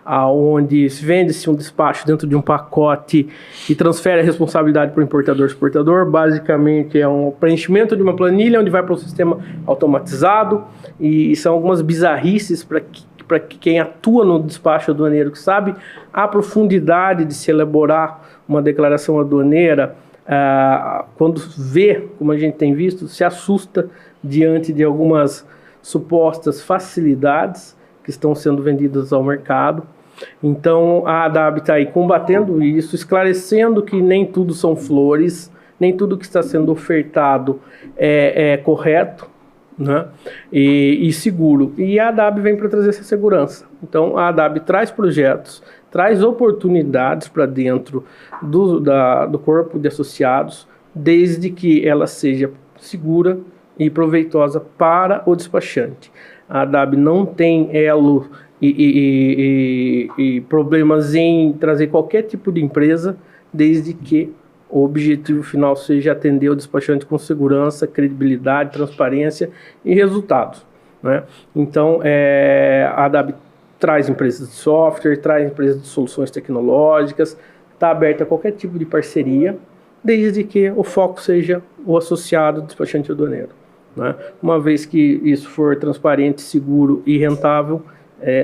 onde se vende-se um despacho dentro de um pacote e transfere a responsabilidade para o importador-exportador. Basicamente é um preenchimento de uma planilha onde vai para um sistema automatizado, e são algumas bizarrices para quem atua no despacho aduaneiro, que sabe a profundidade de se elaborar uma declaração aduaneira. Quando vê, como a gente tem visto, se assusta diante de algumas supostas facilidades que estão sendo vendidas ao mercado. Então a ADAB está aí combatendo isso, esclarecendo que nem tudo são flores, nem tudo que está sendo ofertado é correto, né? E seguro. E a ADAB vem para trazer essa segurança. Então a ADAB traz projetos, traz oportunidades para dentro do corpo de associados, desde que ela seja segura e proveitosa para o despachante. A ADAB não tem elo e problemas em trazer qualquer tipo de empresa, desde que o objetivo final seja atender o despachante com segurança, credibilidade, transparência e resultados, né? Então, a ADAB traz empresas de software, traz empresas de soluções tecnológicas, está aberta a qualquer tipo de parceria, desde que o foco seja o associado do despachante aduaneiro, né? Uma vez que isso for transparente, seguro e rentável,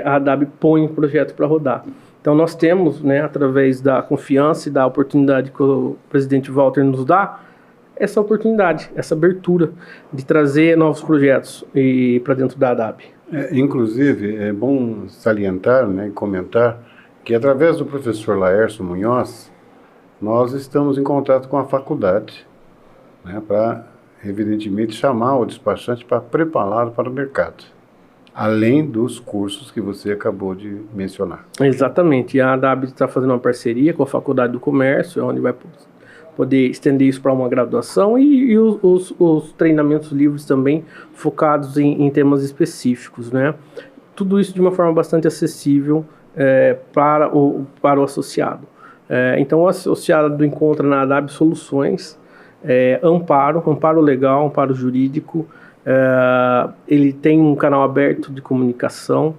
a ADAB põe o projeto para rodar. Então nós temos, né, através da confiança e da oportunidade que o presidente Walter nos dá, essa oportunidade, essa abertura de trazer novos projetos para dentro da ADAB. Inclusive, é bom salientar, né, e comentar que através do professor Laércio Munhoz, nós estamos em contato com a faculdade, né, para evidentemente chamar o despachante para prepará-lo para o mercado, além dos cursos que você acabou de mencionar. Exatamente, a ADAB está fazendo uma parceria com a Faculdade do Comércio, onde vai poder estender isso para uma graduação, e os treinamentos livres também focados em temas específicos, né? Tudo isso de uma forma bastante acessível para o associado. Então o associado encontra na ADAB soluções, amparo legal, amparo jurídico. Ele tem um canal aberto de comunicação,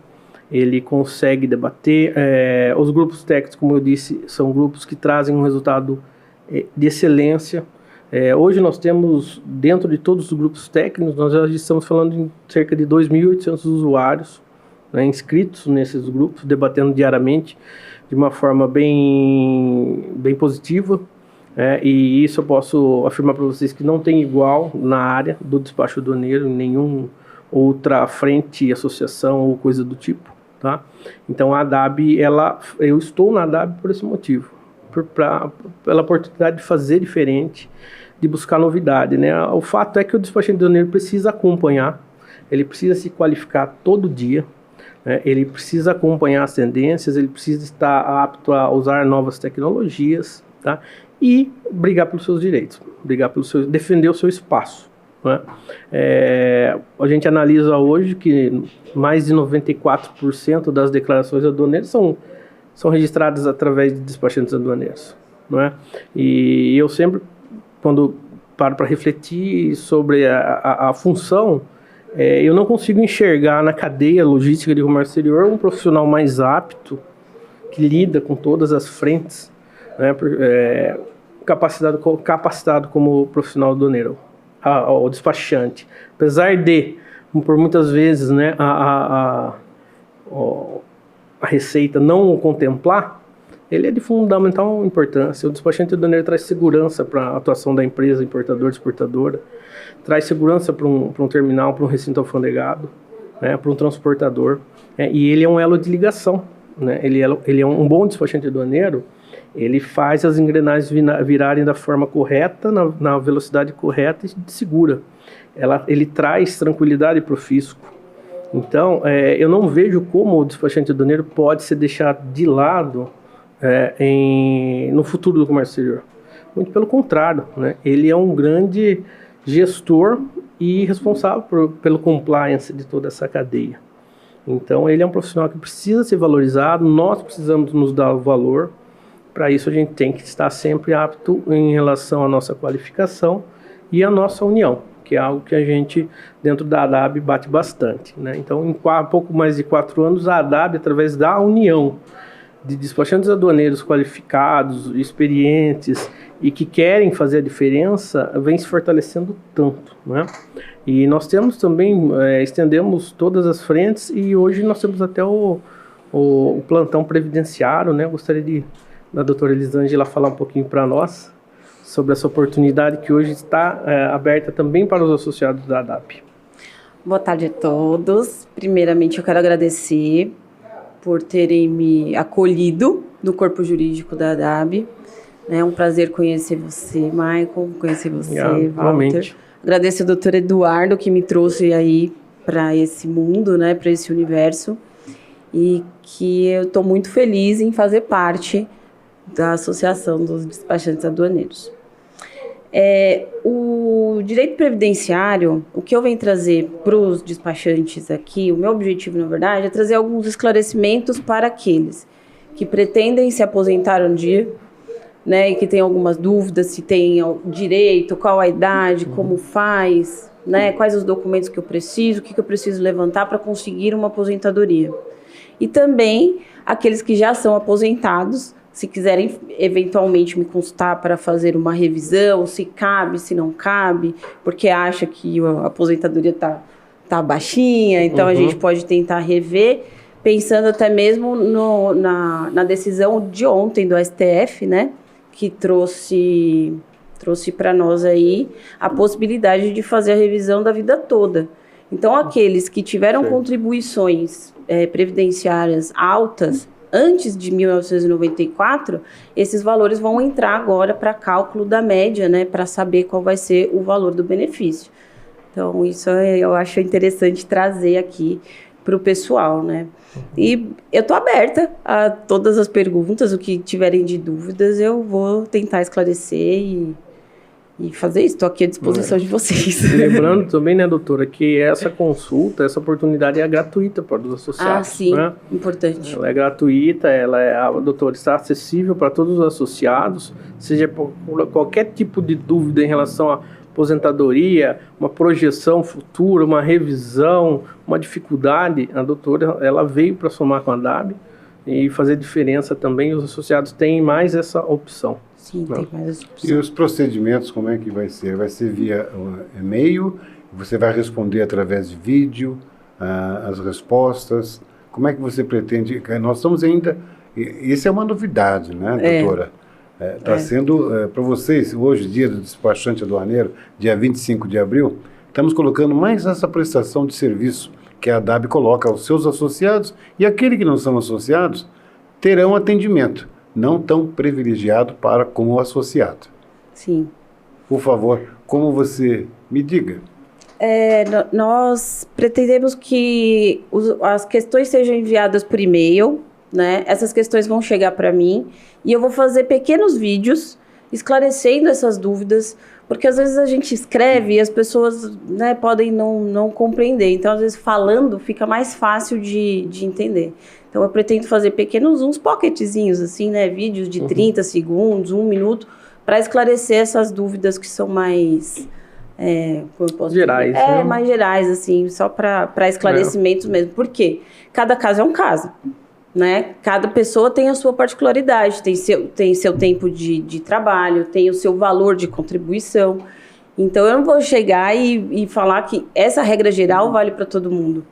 ele consegue debater. Os grupos técnicos, como eu disse, são grupos que trazem um resultado de excelência. Hoje nós temos, dentro de todos os grupos técnicos, nós já estamos falando em cerca de 2.800 usuários, né, inscritos nesses grupos, debatendo diariamente de uma forma bem positiva. E isso eu posso afirmar para vocês que não tem igual na área do despacho aduaneiro, em nenhuma outra frente, associação ou coisa do tipo. Tá? Então a ADAB, eu estou na ADAB por esse motivo, pela oportunidade de fazer diferente, de buscar novidade, né? O fato é que o despachante aduaneiro precisa acompanhar, ele precisa se qualificar todo dia, né? Ele precisa acompanhar as tendências, ele precisa estar apto a usar novas tecnologias, tá? E brigar pelos seus direitos, defender o seu espaço, né? A gente analisa hoje que mais de 94% das declarações aduaneiras são registradas através de despachantes aduaneiros, não é? E eu sempre, quando paro para refletir sobre a função, eu não consigo enxergar na cadeia logística de comércio exterior um profissional mais apto, que lida com todas as frentes, né, capacitado como profissional aduaneiro, o despachante. Apesar de, por muitas vezes, né, a Receita não o contemplar, ele é de fundamental importância. O despachante aduaneiro traz segurança para a atuação da empresa importadora, exportadora, traz segurança para um terminal, para um recinto alfandegado, né, para um transportador, e ele é um elo de ligação, né? Ele é um bom despachante aduaneiro, ele faz as engrenagens virarem da forma correta, na velocidade correta e segura. Ele traz tranquilidade para o fisco. Então, eu não vejo como o despachante aduaneiro pode ser deixado de lado no futuro do comércio exterior. Muito pelo contrário, né? Ele é um grande gestor e responsável pelo compliance de toda essa cadeia. Então, ele é um profissional que precisa ser valorizado, nós precisamos nos dar o valor. Para isso, a gente tem que estar sempre apto em relação à nossa qualificação e à nossa união, que é algo que a gente, dentro da ADAB, bate bastante, né? Então, em pouco mais de 4 anos, a ADAB, através da união de despachantes aduaneiros qualificados, experientes e que querem fazer a diferença, vem se fortalecendo tanto, né? E nós temos também, estendemos todas as frentes e hoje nós temos até o plantão previdenciário, né? Eu gostaria da doutora Elisângela falar um pouquinho para nós sobre essa oportunidade que hoje está aberta também para os associados da ADAB. Boa tarde a todos. Primeiramente, eu quero agradecer por terem me acolhido no corpo jurídico da ADAB. É um prazer conhecer você, Maicon, conhecer você, Walter. Agradeço ao doutor Eduardo, que me trouxe aí para esse mundo, né, para esse universo, e que eu estou muito feliz em fazer parte da Associação dos Despachantes Aduaneiros. O direito previdenciário, o que eu venho trazer para os despachantes aqui, o meu objetivo, na verdade, é trazer alguns esclarecimentos para aqueles que pretendem se aposentar um dia, né, e que tem algumas dúvidas, se tem direito, qual a idade, como faz, né, quais os documentos que eu preciso, o que eu preciso levantar para conseguir uma aposentadoria. E também aqueles que já são aposentados, se quiserem eventualmente me consultar para fazer uma revisão, se cabe, se não cabe, porque acha que a aposentadoria tá baixinha, então a gente pode tentar rever, pensando até mesmo na decisão de ontem do STF, né, que trouxe para nós aí a possibilidade de fazer a revisão da vida toda. Então, aqueles que tiveram contribuições previdenciárias altas antes de 1994, esses valores vão entrar agora para cálculo da média, né, para saber qual vai ser o valor do benefício. Então, isso eu acho interessante trazer aqui para o pessoal, né? E eu estou aberta a todas as perguntas, o que tiverem de dúvidas, eu vou tentar esclarecer e fazer isso. Estou aqui à disposição de vocês. Lembrando também, né, doutora, que essa consulta, essa oportunidade é gratuita para os associados. Ah, sim, né? Importante. Ela é gratuita, a doutora está acessível para todos os associados, seja por qualquer tipo de dúvida em relação à aposentadoria, uma projeção futura, uma revisão, uma dificuldade, a doutora ela veio para somar com a ADAB e fazer diferença também. Os associados têm mais essa opção. Sim, tem mais E opções. os procedimentos, como é que vai ser? Vai ser via e-mail? Você vai responder através de vídeo, as respostas? Como é que você pretende? Nós estamos ainda... Isso é uma novidade, né, doutora? Está sendo, para vocês, hoje, dia do despachante aduaneiro, dia 25 de abril, estamos colocando mais essa prestação de serviço que a DAB coloca aos seus associados, e aqueles que não são associados terão atendimento, não tão privilegiado como associado. Sim. Por favor, como você me diga. Nós pretendemos que as questões sejam enviadas por e-mail, né? Essas questões vão chegar para mim e eu vou fazer pequenos vídeos esclarecendo essas dúvidas, porque às vezes a gente escreve e as pessoas, né, podem não compreender. Então, às vezes, falando fica mais fácil de entender. Então, eu pretendo fazer uns pocketzinhos, assim, né? Vídeos de 30 segundos, 1 minuto, para esclarecer essas dúvidas que são mais... como eu posso gerais, dizer? né? Mais gerais, assim, só para esclarecimentos mesmo. Por quê? Cada caso é um caso, né? Cada pessoa tem a sua particularidade, tem seu tempo de trabalho, tem o seu valor de contribuição. Então, eu não vou chegar e falar que essa regra geral vale para todo mundo,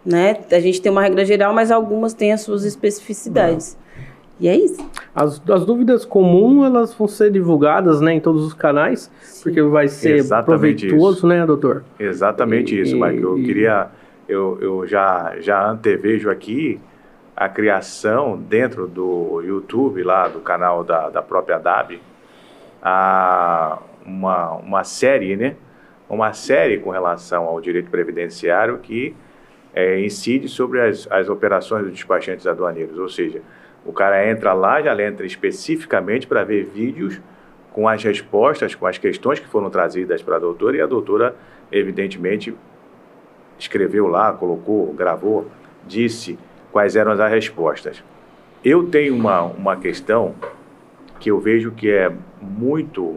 né? A gente tem uma regra geral, mas algumas têm as suas especificidades. E é isso. As dúvidas comuns, elas vão ser divulgadas, né, em todos os canais, porque vai ser Exatamente proveitoso, isso. né, doutor? Exatamente isso, Mike. Eu já antevejo aqui a criação dentro do YouTube, lá do canal da própria DAB, uma série, né? Uma série com relação ao direito previdenciário que incide sobre as operações dos despachantes aduaneiros, ou seja, o cara entra lá, já entra especificamente para ver vídeos com as respostas, com as questões que foram trazidas para a doutora, e a doutora, evidentemente, escreveu lá, colocou, gravou, disse quais eram as respostas. Eu tenho uma questão que eu vejo que é muito,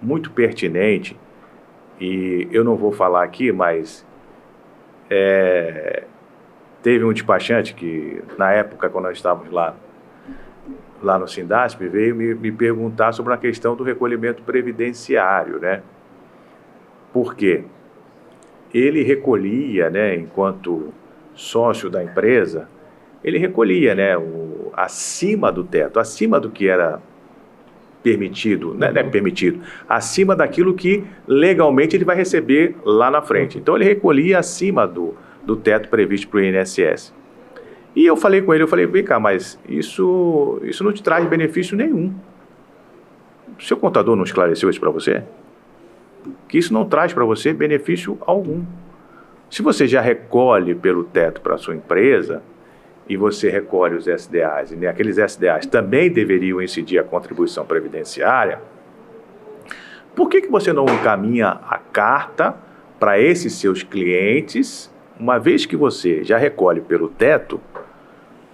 muito pertinente, e eu não vou falar aqui, mas teve um despachante que, na época, quando nós estávamos lá no Sindasp, veio me perguntar sobre a questão do recolhimento previdenciário, né? Por quê? Ele recolhia, né, enquanto sócio da empresa, ele recolhia, né, acima do teto, acima do que era permitido, né, não é permitido, acima daquilo que legalmente ele vai receber lá na frente. Então, ele recolhia acima do teto previsto para o INSS. E eu falei com ele, vem cá, mas isso não te traz benefício nenhum. O seu contador não esclareceu isso para você? Que isso não traz para você benefício algum. Se você já recolhe pelo teto para a sua empresa, e você recolhe os SDAs, e aqueles SDAs também deveriam incidir a contribuição previdenciária, por que você não encaminha a carta para esses seus clientes, uma vez que você já recolhe pelo teto,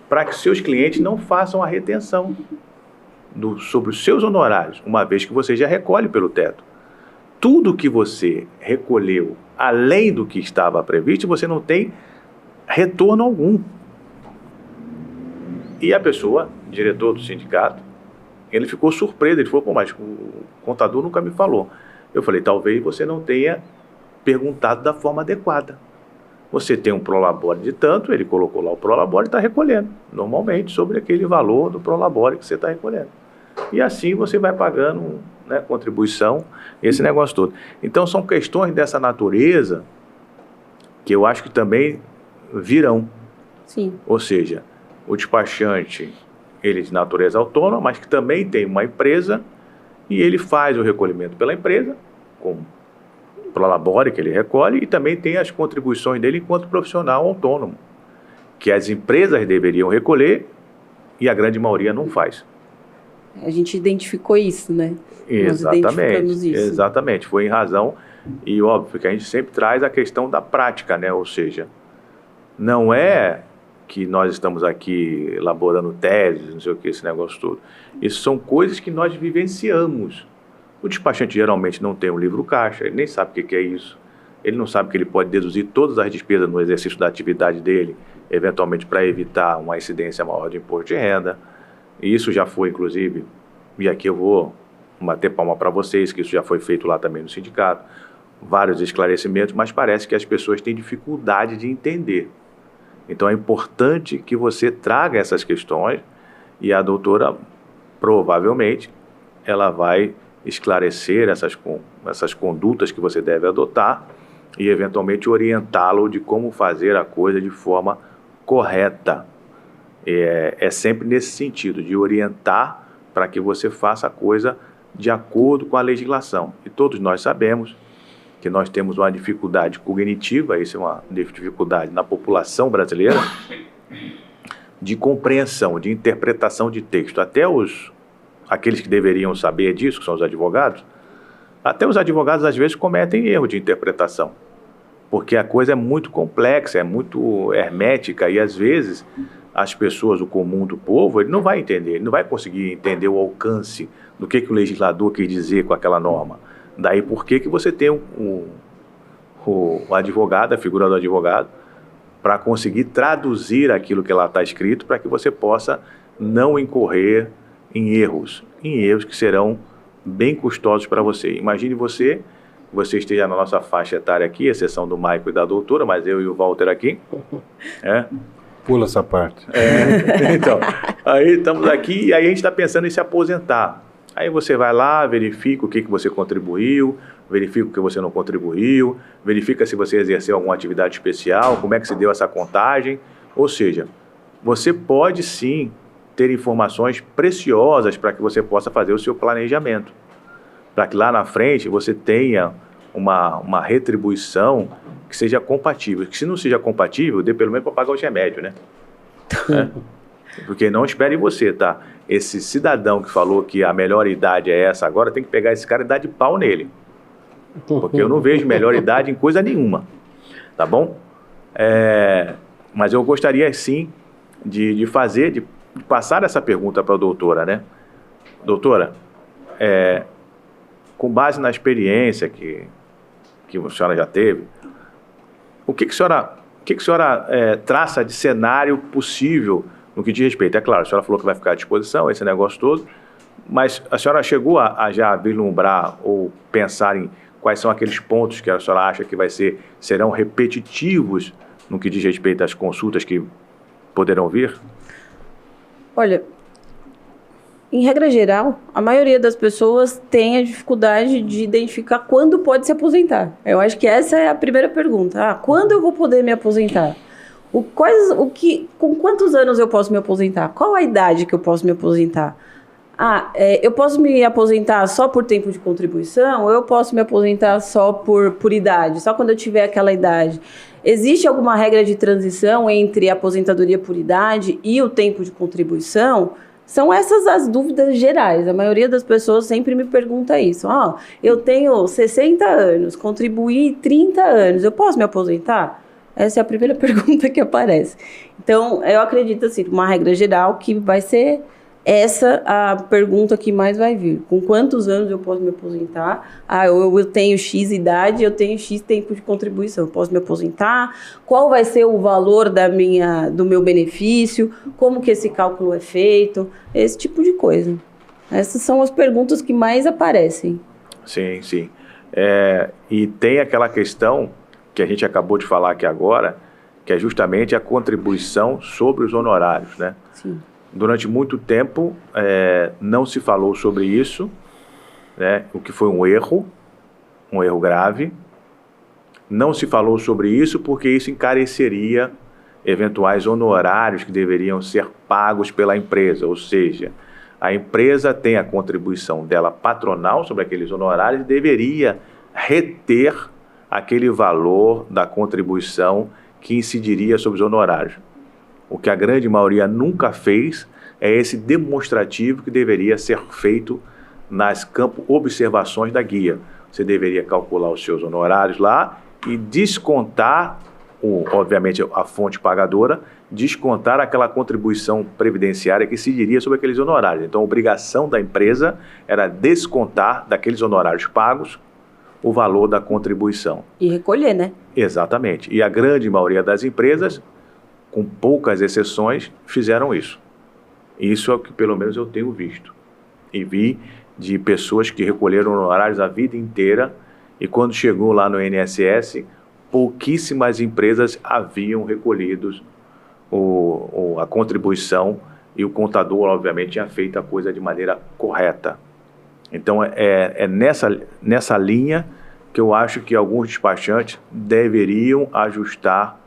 para que seus clientes não façam a retenção sobre os seus honorários, uma vez que você já recolhe pelo teto? Tudo que você recolheu além do que estava previsto, você não tem retorno algum. E a pessoa, diretor do sindicato, ele ficou surpreso, ele falou, mas o contador nunca me falou. Eu falei, talvez você não tenha perguntado da forma adequada. Você tem um prolabore de tanto, ele colocou lá o prolabore e está recolhendo, normalmente, sobre aquele valor do prolabore que você está recolhendo. E assim você vai pagando, né, contribuição, esse negócio todo. Então, são questões dessa natureza que eu acho que também virão. Sim. Ou seja, o despachante, ele de natureza autônoma, mas que também tem uma empresa, e ele faz o recolhimento pela empresa, com prolabore que ele recolhe, e também tem as contribuições dele enquanto profissional autônomo, que as empresas deveriam recolher e a grande maioria não faz. A gente identificou isso, né? Exatamente, exatamente. Foi em razão, e óbvio que a gente sempre traz a questão da prática, né? Ou seja, não é que nós estamos aqui elaborando teses, não sei o que, esse negócio todo. Isso são coisas que nós vivenciamos. O despachante geralmente não tem um livro caixa, ele nem sabe o que é isso. Ele não sabe que ele pode deduzir todas as despesas no exercício da atividade dele, eventualmente para evitar uma incidência maior de imposto de renda. E isso já foi, inclusive, e aqui eu vou bater palma para vocês, que isso já foi feito lá também no sindicato, vários esclarecimentos, mas parece que as pessoas têm dificuldade de entender. Então é importante que você traga essas questões e a doutora, provavelmente, ela vai esclarecer essas condutas que você deve adotar e, eventualmente, orientá-lo de como fazer a coisa de forma correta. É sempre nesse sentido, de orientar para que você faça a coisa de acordo com a legislação. E todos nós sabemos que nós temos uma dificuldade cognitiva, isso é uma dificuldade na população brasileira, de compreensão, de interpretação de texto. Até aqueles que deveriam saber disso, que são os advogados, até os advogados às vezes cometem erro de interpretação, porque a coisa é muito complexa, é muito hermética e às vezes as pessoas, o comum do povo, ele não vai entender, ele não vai conseguir entender o alcance do que o legislador quer dizer com aquela norma. Daí por que você tem o advogado, a figura do advogado, para conseguir traduzir aquilo que lá está escrito, para que você possa não incorrer em erros que serão bem custosos para você. Imagine você esteja na nossa faixa etária aqui, exceção do Maico e da doutora, mas eu e o Walter aqui. Pula essa parte. Então, aí estamos aqui e aí a gente está pensando em se aposentar. Aí você vai lá, verifica o que você contribuiu, verifica o que você não contribuiu, verifica se você exerceu alguma atividade especial, como é que se deu essa contagem. Ou seja, você pode sim ter informações preciosas para que você possa fazer o seu planejamento, para que lá na frente você tenha uma retribuição que seja compatível. Que se não seja compatível, dê pelo menos para pagar os remédios, né? Porque não espere você, tá? Esse cidadão que falou que a melhor idade é essa agora, tem que pegar esse cara e dar de pau nele. Porque eu não vejo melhor idade em coisa nenhuma, tá bom? Mas eu gostaria sim de passar essa pergunta para a doutora, né? Doutora, com base na experiência que a senhora já teve, o que a senhora traça de cenário possível no que diz respeito? É claro, a senhora falou que vai ficar à disposição, esse negócio todo, mas a senhora chegou a já vislumbrar ou pensar em quais são aqueles pontos que a senhora acha que serão repetitivos no que diz respeito às consultas que poderão vir? Olha, em regra geral, a maioria das pessoas tem a dificuldade de identificar quando pode se aposentar. Eu acho que essa é a primeira pergunta. Quando eu vou poder me aposentar? Com quantos anos eu posso me aposentar? Qual a idade que eu posso me aposentar? Eu posso me aposentar só por tempo de contribuição ou eu posso me aposentar só por idade, só quando eu tiver aquela idade? Existe alguma regra de transição entre a aposentadoria por idade e o tempo de contribuição? São essas as dúvidas gerais. A maioria das pessoas sempre me pergunta isso. Eu tenho 60 anos, contribuí 30 anos, eu posso me aposentar? Essa é a primeira pergunta que aparece. Então, eu acredito, assim, uma regra geral, que vai ser essa a pergunta que mais vai vir. Com quantos anos eu posso me aposentar? Eu tenho X idade, eu tenho X tempo de contribuição. Eu posso me aposentar? Qual vai ser o valor do meu benefício? Como que esse cálculo é feito? Esse tipo de coisa. Essas são as perguntas que mais aparecem. Sim, sim. E tem aquela questão que a gente acabou de falar aqui agora, que é justamente a contribuição sobre os honorários, né? Sim. Durante muito tempo não se falou sobre isso, né? O que foi um erro grave. Não se falou sobre isso porque isso encareceria eventuais honorários que deveriam ser pagos pela empresa, ou seja, a empresa tem a contribuição dela patronal sobre aqueles honorários e deveria reter aquele valor da contribuição que incidiria sobre os honorários. O que a grande maioria nunca fez é esse demonstrativo que deveria ser feito nas observações da guia. Você deveria calcular os seus honorários lá e descontar, obviamente a fonte pagadora, descontar aquela contribuição previdenciária que incidiria sobre aqueles honorários. Então a obrigação da empresa era descontar daqueles honorários pagos o valor da contribuição. E recolher, né? Exatamente. E a grande maioria das empresas, com poucas exceções, fizeram isso. Isso é o que pelo menos eu tenho visto. E vi de pessoas que recolheram honorários a vida inteira e quando chegou lá no INSS, pouquíssimas empresas haviam recolhido a contribuição e o contador, obviamente, tinha feito a coisa de maneira correta. Então, é nessa linha que eu acho que alguns despachantes deveriam ajustar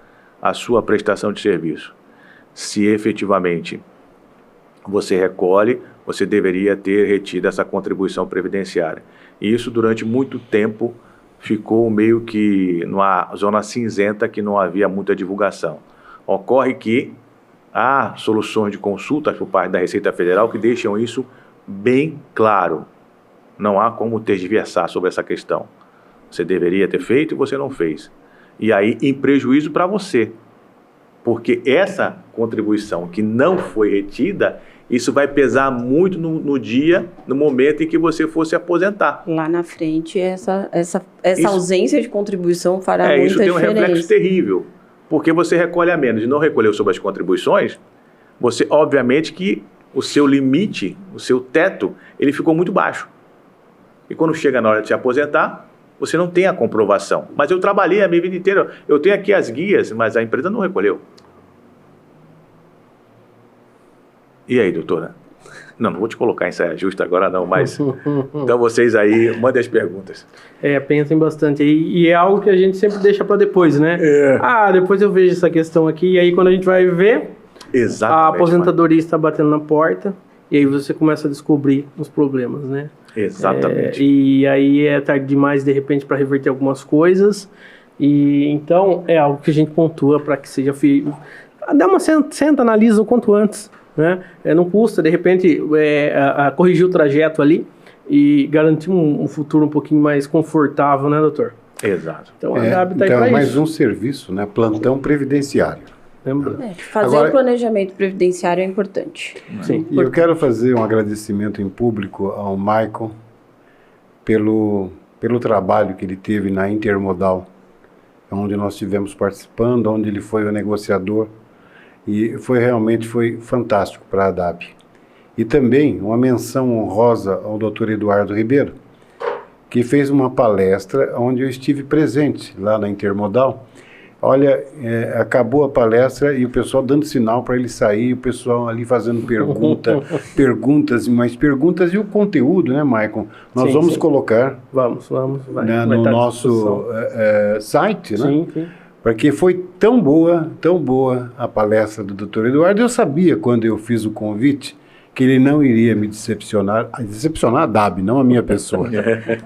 a sua prestação de serviço. Se efetivamente você recolhe, você deveria ter retido essa contribuição previdenciária. E isso, durante muito tempo, ficou meio que numa zona cinzenta que não havia muita divulgação. Ocorre que há soluções de consultas por parte da Receita Federal que deixam isso bem claro. Não há como tergiversar sobre essa questão. Você deveria ter feito e você não fez. E aí, em prejuízo para você. Porque essa contribuição que não foi retida, isso vai pesar muito no dia, no momento em que você for se aposentar. Lá na frente, essa ausência de contribuição fará muita isso tem um diferença. reflexo terrível. Porque você recolhe a menos e não recolheu sobre as contribuições, você, obviamente, que o seu limite, o seu teto, ele ficou muito baixo. E quando chega na hora de se aposentar, você não tem a comprovação. Mas eu trabalhei a minha vida inteira, eu tenho aqui as guias, mas a empresa não recolheu. E aí, doutora? Não vou te colocar em saia justa agora não, mas... Então vocês aí, mandem as perguntas. Pensem bastante aí. E é algo que a gente sempre deixa para depois, né? Depois eu vejo essa questão aqui. E aí quando a gente vai ver, exatamente, a aposentadoria está batendo na porta. E aí você começa a descobrir os problemas, né? Exatamente. E aí é tarde demais, de repente, para reverter algumas coisas. E então é algo que a gente pontua para que seja feito. Dá uma senta, analisa o quanto antes. Né? Não custa, de repente, corrigir o trajeto ali e garantir um futuro um pouquinho mais confortável, né, doutor? Exato. Então, a DAB está aí para mais isso. um serviço, né? Plantão previdenciário. Lembra? Fazer o planejamento previdenciário é importante. Sim. E eu quero fazer um agradecimento em público ao Michael pelo trabalho que ele teve na Intermodal, onde nós estivemos participando, onde ele foi o negociador. E realmente foi fantástico para a DAB. E também uma menção honrosa ao Dr. Eduardo Ribeiro, que fez uma palestra onde eu estive presente lá na Intermodal. Olha, acabou a palestra e o pessoal dando sinal para ele sair, o pessoal ali fazendo perguntas e mais perguntas. E o conteúdo, né, Maicon? Nós vamos colocar no nosso site, né? Sim. Porque foi tão boa a palestra do Dr. Eduardo. Eu sabia, quando eu fiz o convite, que ele não iria me decepcionar a DAB, não a minha pessoa,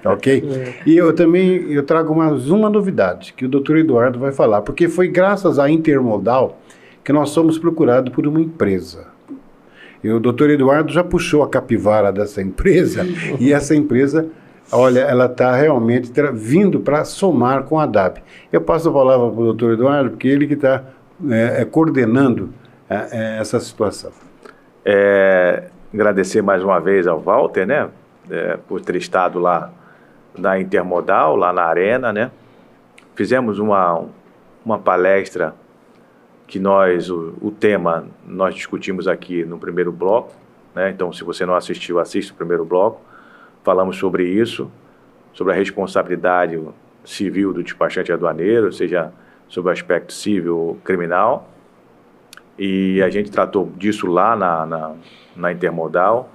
ok? E eu trago mais uma novidade, que o Dr. Eduardo vai falar, porque foi graças à Intermodal que nós somos procurados por uma empresa. E o Dr. Eduardo já puxou a capivara dessa empresa, e essa empresa... Olha, ela está realmente vindo para somar com a DAB. Eu passo a palavra para o doutor Eduardo, porque ele que está coordenando essa situação. Agradecer mais uma vez ao Walter, né, por ter estado lá na Intermodal, lá na Arena, né. Fizemos uma palestra que o tema nós discutimos aqui no primeiro bloco, né. Então, se você não assistiu, assista o primeiro bloco. Falamos sobre isso, sobre a responsabilidade civil do despachante aduaneiro, seja sobre o aspecto civil ou criminal. E a gente tratou disso lá na Intermodal.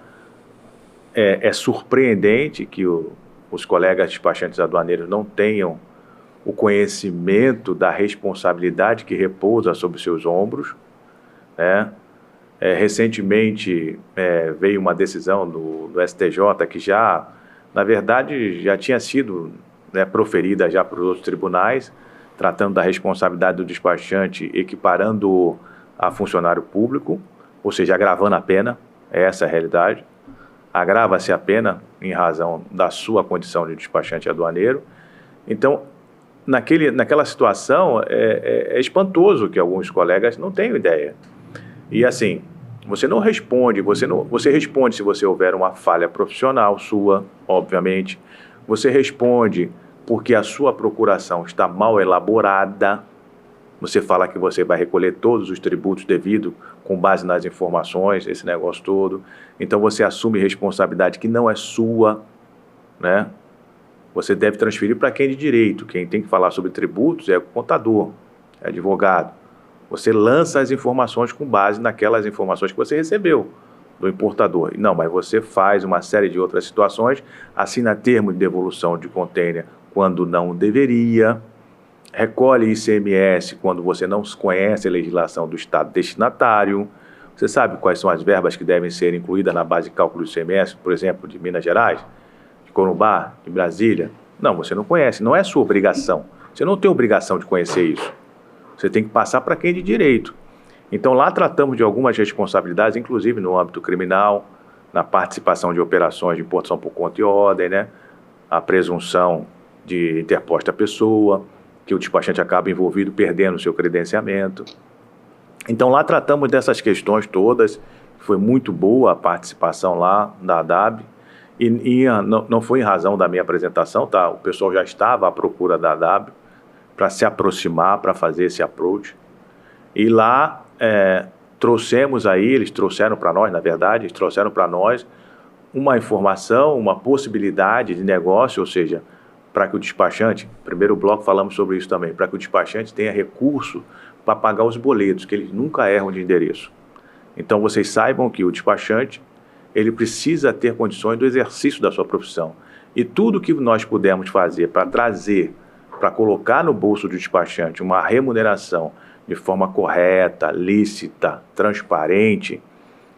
É surpreendente que os colegas despachantes aduaneiros não tenham o conhecimento da responsabilidade que repousa sobre seus ombros, né? Recentemente veio uma decisão do STJ que na verdade, já tinha sido proferida já para os outros tribunais, tratando da responsabilidade do despachante, equiparando a funcionário público, ou seja, agravando a pena, essa é a realidade. Agrava-se a pena em razão da sua condição de despachante aduaneiro. Então, naquela situação, é espantoso que alguns colegas não tenham ideia. E assim, você não responde, você responde se você houver uma falha profissional sua, obviamente. Você responde porque a sua procuração está mal elaborada, Você fala que você vai recolher todos os tributos devidos com base nas informações, esse negócio todo. Então você assume responsabilidade que não é sua, né? Você deve transferir para quem é de direito. Quem tem que falar sobre tributos é o contador, é advogado. Você lança as informações com base naquelas informações que você recebeu do importador. Não, mas você faz uma série de outras situações, assina termo de devolução de container quando não deveria, recolhe ICMS quando você não conhece a legislação do estado destinatário. Você sabe quais são as verbas que devem ser incluídas na base de cálculo do ICMS, por exemplo, de Minas Gerais, de Corumbá, de Brasília? Não, você não conhece, não é sua obrigação. Você não tem obrigação de conhecer isso. Você tem que passar para quem é de direito. Então lá tratamos de algumas responsabilidades, inclusive no âmbito criminal, na participação de operações de importação por conta e ordem, né? A presunção de interposta pessoa, que o despachante acaba envolvido perdendo o seu credenciamento. Então lá tratamos dessas questões todas, foi muito boa a participação lá da ADAB, e não foi em razão da minha apresentação, tá? O pessoal já estava à procura da ADAB para se aproximar, para fazer esse approach, e lá trouxemos aí, eles trouxeram para nós, na verdade, eles trouxeram para nós uma informação, uma possibilidade de negócio, ou seja, para que o despachante, primeiro bloco falamos sobre isso também, para que o despachante tenha recurso para pagar os boletos, que eles nunca erram de endereço. Então vocês saibam que o despachante, ele precisa ter condições do exercício da sua profissão. E tudo que nós pudermos fazer para trazer, para colocar no bolso do despachante uma remuneração de forma correta, lícita, transparente,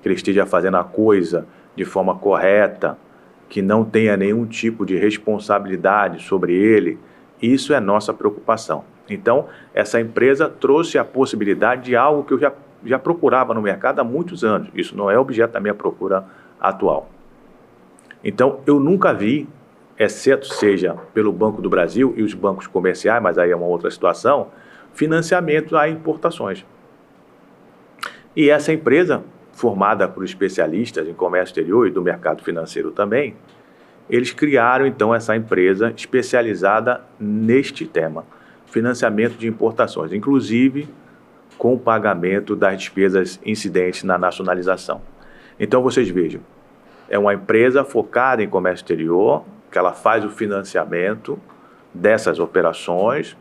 que ele esteja fazendo a coisa de forma correta, que não tenha nenhum tipo de responsabilidade sobre ele, isso é nossa preocupação. Então, essa empresa trouxe a possibilidade de algo que eu já procurava no mercado há muitos anos. Isso não é objeto da minha procura atual. Então, eu nunca vi, exceto seja pelo Banco do Brasil e os bancos comerciais, mas aí é uma outra situação, financiamento a importações. E essa empresa, formada por especialistas em comércio exterior e do mercado financeiro também, eles criaram então essa empresa especializada neste tema, financiamento de importações, inclusive com o pagamento das despesas incidentes na nacionalização. Então vocês vejam, é uma empresa focada em comércio exterior, que ela faz o financiamento dessas operações,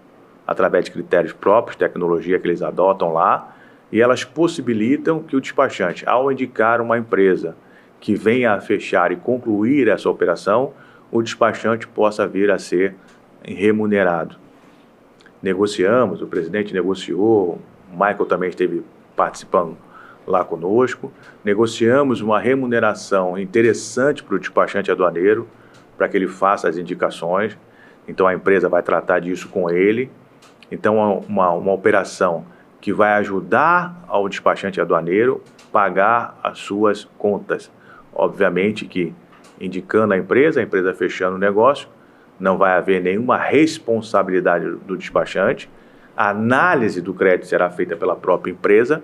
através de critérios próprios, tecnologia que eles adotam lá, e elas possibilitam que o despachante, ao indicar uma empresa que venha a fechar e concluir essa operação, o despachante possa vir a ser remunerado. Negociamos, o presidente negociou, o Michael também esteve participando lá conosco, negociamos uma remuneração interessante para o despachante aduaneiro, para que ele faça as indicações, então a empresa vai tratar disso com ele. Então, uma operação que vai ajudar ao despachante aduaneiro pagar as suas contas. Obviamente que, indicando a empresa fechando o negócio, não vai haver nenhuma responsabilidade do despachante. A análise do crédito será feita pela própria empresa,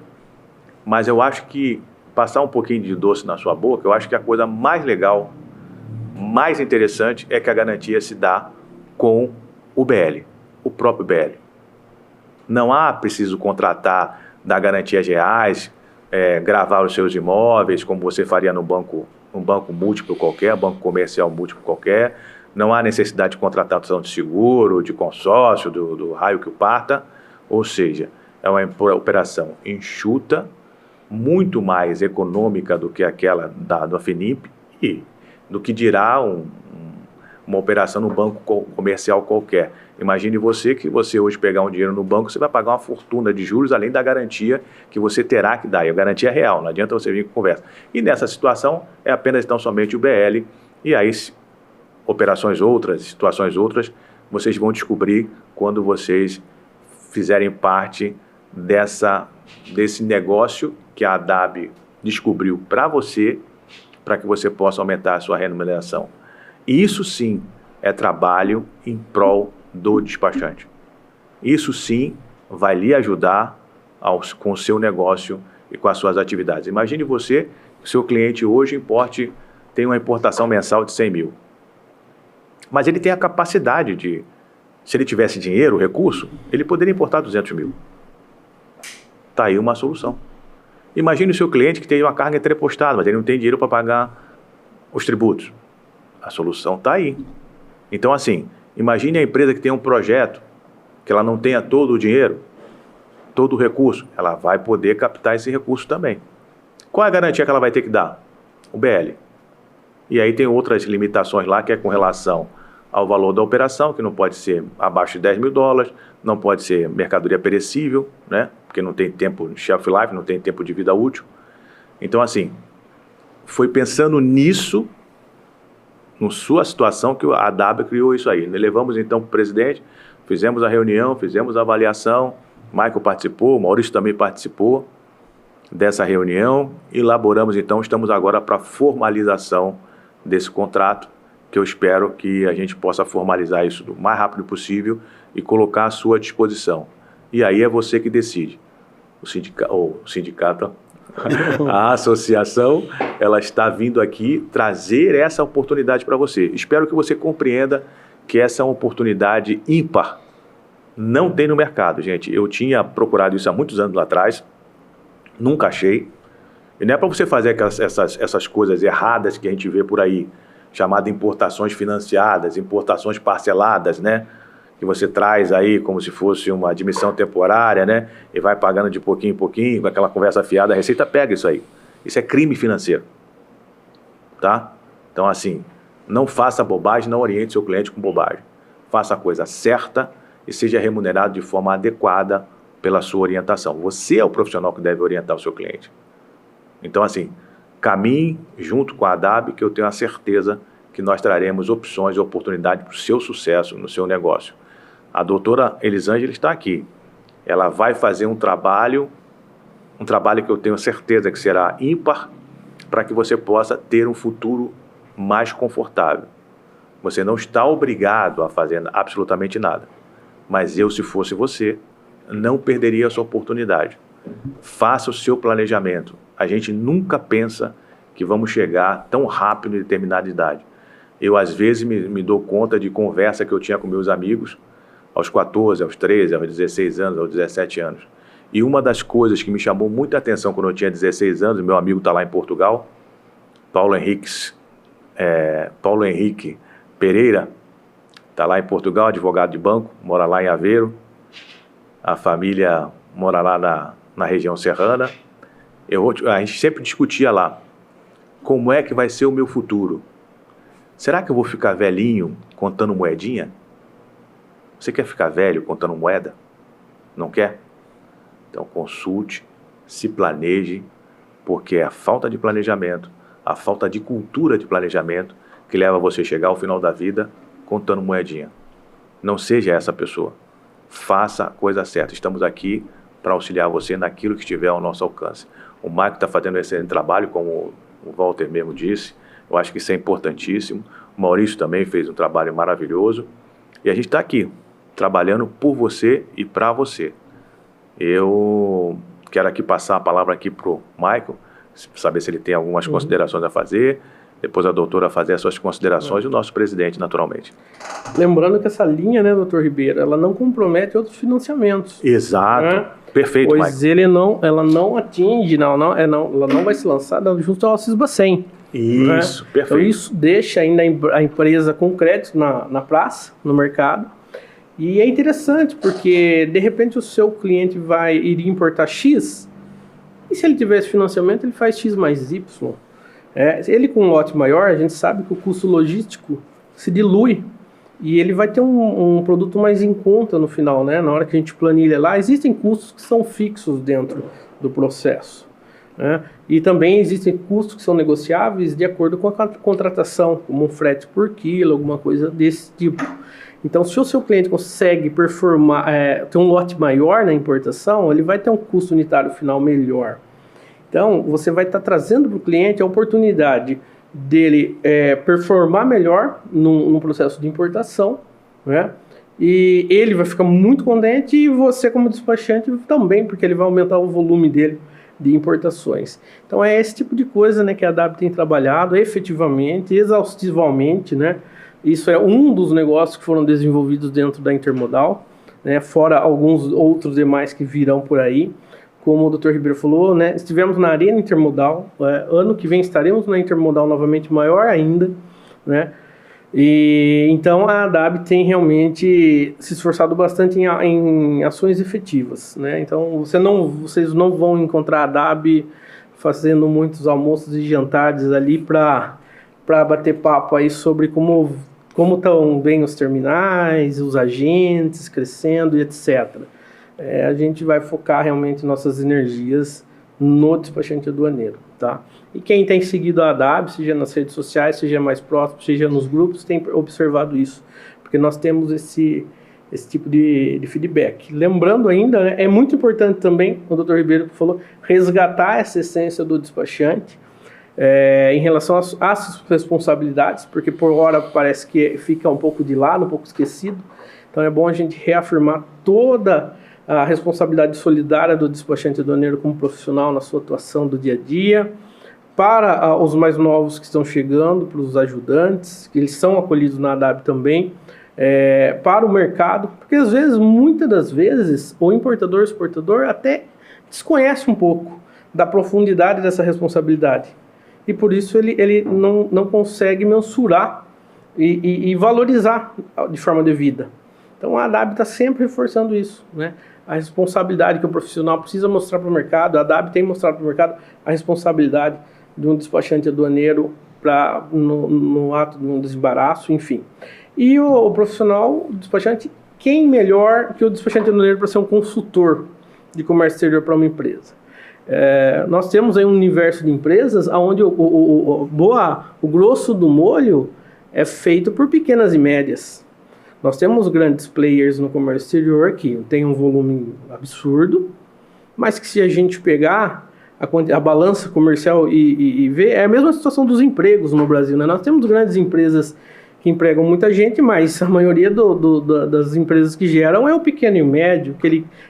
mas eu acho que, passar um pouquinho de doce na sua boca, eu acho que a coisa mais legal, mais interessante, é que a garantia se dá com o BL, o próprio BL. Não há preciso contratar da Garantias Reais, gravar os seus imóveis, como você faria no banco, um banco múltiplo qualquer, banco comercial múltiplo qualquer. Não há necessidade de contratação de seguro, de consórcio, do raio que o parta. Ou seja, é uma operação enxuta, muito mais econômica do que aquela da FINIP, e do que dirá uma operação no banco comercial qualquer. Imagine você que você hoje pegar um dinheiro no banco, você vai pagar uma fortuna de juros, além da garantia que você terá que dar. E a garantia é real, não adianta você vir com conversa. E nessa situação, é apenas então somente o BL, e aí operações outras, situações outras, vocês vão descobrir quando vocês fizerem parte desse negócio que a ADAB descobriu para você, para que você possa aumentar a sua remuneração. E isso sim é trabalho em prol do despachante. Isso sim vai lhe ajudar com o seu negócio e com as suas atividades. Imagine você, que o seu cliente hoje tem uma importação mensal de 100 mil. Mas ele tem a capacidade de, se ele tivesse dinheiro, recurso, ele poderia importar 200 mil. Está aí uma solução. Imagine o seu cliente que tem uma carga entrepostada, mas ele não tem dinheiro para pagar os tributos. A solução está aí. Então, assim, imagine a empresa que tem um projeto, que ela não tenha todo o dinheiro, todo o recurso, ela vai poder captar esse recurso também. Qual é a garantia que ela vai ter que dar? O BL. E aí tem outras limitações lá, que é com relação ao valor da operação, que não pode ser abaixo de 10 mil dólares, não pode ser mercadoria perecível, né? Porque não tem tempo de shelf life, não tem tempo de vida útil. Então, assim, foi pensando nisso, na sua situação, que a AW criou isso aí. Levamos então para o presidente, fizemos a reunião, fizemos a avaliação, Michael participou, o Maurício também participou dessa reunião, elaboramos então, estamos agora para a formalização desse contrato, que eu espero que a gente possa formalizar isso o mais rápido possível e colocar à sua disposição. E aí é você que decide. O sindicato, a associação, ela está vindo aqui trazer essa oportunidade para você. Espero que você compreenda que essa é uma oportunidade ímpar. Não tem no mercado, gente. Eu tinha procurado isso há muitos anos lá atrás, nunca achei. E não é para você fazer essas coisas erradas que a gente vê por aí, chamada importações financiadas, importações parceladas, né? Que você traz aí como se fosse uma admissão temporária, né? E vai pagando de pouquinho em pouquinho, com aquela conversa fiada, a Receita pega isso aí. Isso é crime financeiro, tá? Então, assim, não faça bobagem, não oriente seu cliente com bobagem. Faça a coisa certa e seja remunerado de forma adequada pela sua orientação. Você é o profissional que deve orientar o seu cliente. Então, assim, caminhe junto com a AW, que eu tenho a certeza que nós traremos opções e oportunidades para o seu sucesso no seu negócio. A doutora Elisângela está aqui. Ela vai fazer um trabalho que eu tenho certeza que será ímpar, para que você possa ter um futuro mais confortável. Você não está obrigado a fazer absolutamente nada. Mas eu, se fosse você, não perderia essa oportunidade. Faça o seu planejamento. A gente nunca pensa que vamos chegar tão rápido em determinada idade. Eu, às vezes, me dou conta de conversa que eu tinha com meus amigos aos 14, aos 13, aos 16 anos, aos 17 anos. E uma das coisas que me chamou muita atenção quando eu tinha 16 anos, meu amigo está lá em Portugal, Paulo Henrique Pereira, está lá em Portugal, advogado de banco, mora lá em Aveiro, a família mora lá na região serrana. A gente sempre discutia lá, como é que vai ser o meu futuro? Será que eu vou ficar velhinho contando moedinha? Você quer ficar velho contando moeda? Não quer? Então consulte, se planeje, porque é a falta de planejamento, a falta de cultura de planejamento que leva você a chegar ao final da vida contando moedinha. Não seja essa pessoa. Faça a coisa certa. Estamos aqui para auxiliar você naquilo que estiver ao nosso alcance. O Marco está fazendo um excelente trabalho, como o Walter mesmo disse. Eu acho que isso é importantíssimo. O Maurício também fez um trabalho maravilhoso. E a gente está aqui, trabalhando por você e para você. Eu quero aqui passar a palavra aqui para o Michael, saber se ele tem algumas considerações a fazer. Depois a doutora fazer as suas considerações e o nosso presidente, naturalmente. Lembrando que essa linha, né, doutor Ribeiro, ela não compromete outros financiamentos. Exato. Né? Perfeito, pois Michael. ela não atinge, ela não vai ser lançada junto ao CISBA 100. Isso, né? perfeito. Então isso deixa ainda a empresa com crédito na praça, no mercado. E é interessante porque, de repente, o seu cliente iria importar X, e se ele tivesse financiamento, ele faz X mais Y. Ele com um lote maior, a gente sabe que o custo logístico se dilui e ele vai ter um produto mais em conta no final, né? Na hora que a gente planilha lá, existem custos que são fixos dentro do processo, né? E também existem custos que são negociáveis de acordo com a contratação, como um frete por quilo, alguma coisa desse tipo. Então, se o seu cliente consegue performar, ter um lote maior na importação, ele vai ter um custo unitário final melhor. Então, você vai estar trazendo para o cliente a oportunidade dele performar melhor no processo de importação, né? E ele vai ficar muito contente e você, como despachante, também, porque ele vai aumentar o volume dele de importações. Então, é esse tipo de coisa, né, que a AW tem trabalhado efetivamente, exaustivamente, né? Isso é um dos negócios que foram desenvolvidos dentro da Intermodal, né? Fora alguns outros demais que virão por aí. como o Dr. Ribeiro falou, né, estivemos na Arena Intermodal, ano que vem estaremos na Intermodal novamente, maior ainda, né? E então a ADAB tem realmente se esforçado bastante em ações efetivas, né? Então vocês não vão encontrar a ADAB fazendo muitos almoços e jantares ali para bater papo aí sobre como estão bem os terminais, os agentes crescendo e etc. A gente vai focar realmente nossas energias no despachante aduaneiro, tá? E quem tem seguido a ADAB, seja nas redes sociais, seja mais próximo, seja nos grupos, tem observado isso, porque nós temos esse tipo de feedback. Lembrando ainda, né, é muito importante também, o Dr. Ribeiro falou, resgatar essa essência do despachante em relação às responsabilidades, porque por hora parece que fica um pouco de lado, um pouco esquecido. Então é bom a gente reafirmar toda a responsabilidade solidária do despachante aduaneiro como profissional na sua atuação do dia a dia, para os mais novos que estão chegando, para os ajudantes, que eles são acolhidos na ADAB também, para o mercado, porque às vezes, muitas das vezes, o importador, exportador até desconhece um pouco da profundidade dessa responsabilidade. E por isso ele não consegue mensurar e valorizar de forma devida. Então a ADAB está sempre reforçando isso, né? A responsabilidade que o profissional precisa mostrar para o mercado, a ADAB tem mostrado para o mercado a responsabilidade de um despachante aduaneiro no ato de um desembaraço, enfim. E o profissional, o despachante, quem melhor que o despachante aduaneiro para ser um consultor de comércio exterior para uma empresa? Nós temos aí um universo de empresas onde o grosso do molho é feito por pequenas e médias. Nós temos grandes players no comércio exterior que tem um volume absurdo, mas que se a gente pegar a balança comercial e ver, é a mesma situação dos empregos no Brasil, né? Nós temos grandes empresas que empregam muita gente, mas a maioria das empresas que geram é o pequeno e o médio,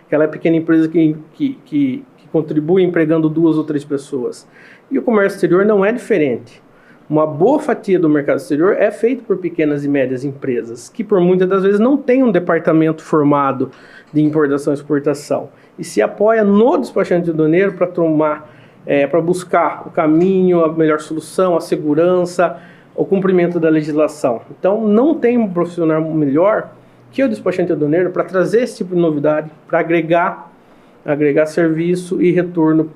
aquela pequena empresa que contribui empregando 2 ou 3 pessoas. E o comércio exterior não é diferente. Uma boa fatia do mercado exterior é feita por pequenas e médias empresas, que por muitas das vezes não tem um departamento formado de importação e exportação, e se apoia no despachante aduaneiro para buscar o caminho, a melhor solução, a segurança, o cumprimento da legislação. Então não tem um profissional melhor que o despachante aduaneiro para trazer esse tipo de novidade, para agregar serviço e retorno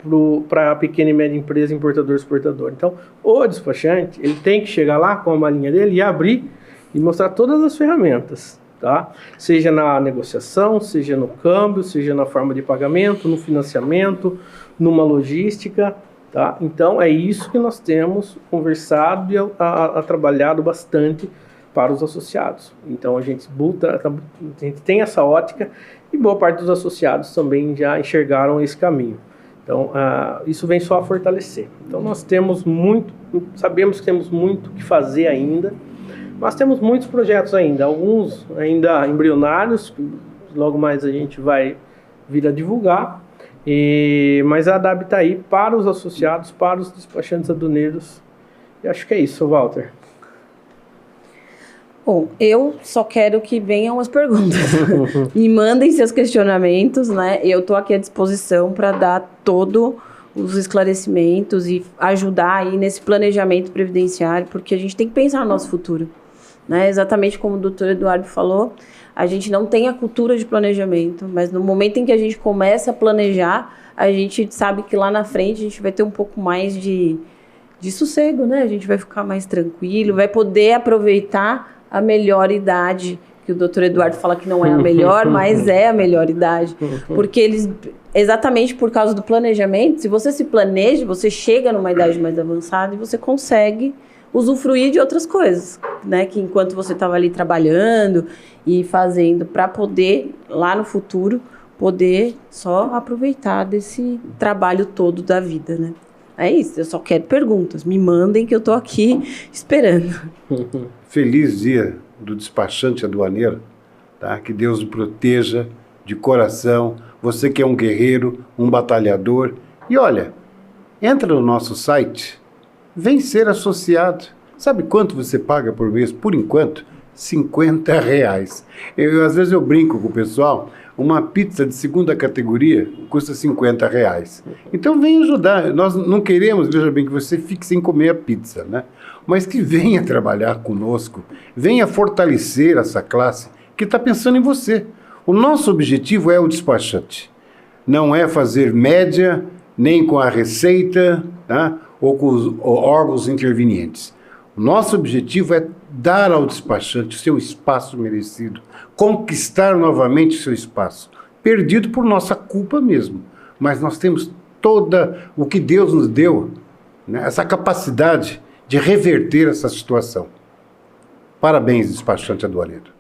para a pequena e média empresa, importador e exportador. Então, o despachante, ele tem que chegar lá com a malinha dele e abrir e mostrar todas as ferramentas, tá? Seja na negociação, seja no câmbio, seja na forma de pagamento, no financiamento, numa logística, tá? Então, é isso que nós temos conversado e trabalhado bastante para os associados. Então, a gente tem essa ótica e boa parte dos associados também já enxergaram esse caminho. Então, isso vem só a fortalecer. Então, sabemos que temos muito que fazer ainda, mas temos muitos projetos ainda, alguns ainda embrionários, que logo mais a gente vai vir a divulgar, mas a ADAB está aí para os associados, para os despachantes aduaneiros. E acho que é isso, Walter. Bom, eu só quero que venham as perguntas. Me mandem seus questionamentos, né? Eu estou aqui à disposição para dar todos os esclarecimentos e ajudar aí nesse planejamento previdenciário, porque a gente tem que pensar no nosso futuro, né? Exatamente como o doutor Eduardo falou, a gente não tem a cultura de planejamento, mas no momento em que a gente começa a planejar, a gente sabe que lá na frente a gente vai ter um pouco mais de sossego, né? A gente vai ficar mais tranquilo, vai poder aproveitar a melhor idade, que o doutor Eduardo fala que não é a melhor, mas é a melhor idade. Porque exatamente por causa do planejamento, se você se planeja, você chega numa idade mais avançada e você consegue usufruir de outras coisas, né? Que enquanto você estava ali trabalhando e fazendo para poder, lá no futuro, poder só aproveitar desse trabalho todo da vida, né? É isso, eu só quero perguntas. Me mandem que eu estou aqui esperando. Feliz dia do despachante aduaneiro, tá? Que Deus o proteja de coração. Você que é um guerreiro, um batalhador. E olha, entra no nosso site, vem ser associado. Sabe quanto você paga por mês? Por enquanto, R$50. Às vezes eu brinco com o pessoal, uma pizza de segunda categoria custa R$50. Então vem ajudar. Nós não queremos, veja bem, que você fique sem comer a pizza, né? Mas que venha trabalhar conosco, venha fortalecer essa classe que está pensando em você. O nosso objetivo é o despachante. Não é fazer média, nem com a Receita, tá? Ou com os órgãos intervenientes. O nosso objetivo é dar ao despachante o seu espaço merecido, conquistar novamente o seu espaço, perdido por nossa culpa mesmo. Mas nós temos toda o que Deus nos deu, né? Essa capacidade de reverter essa situação. Parabéns, despachante aduaneiro.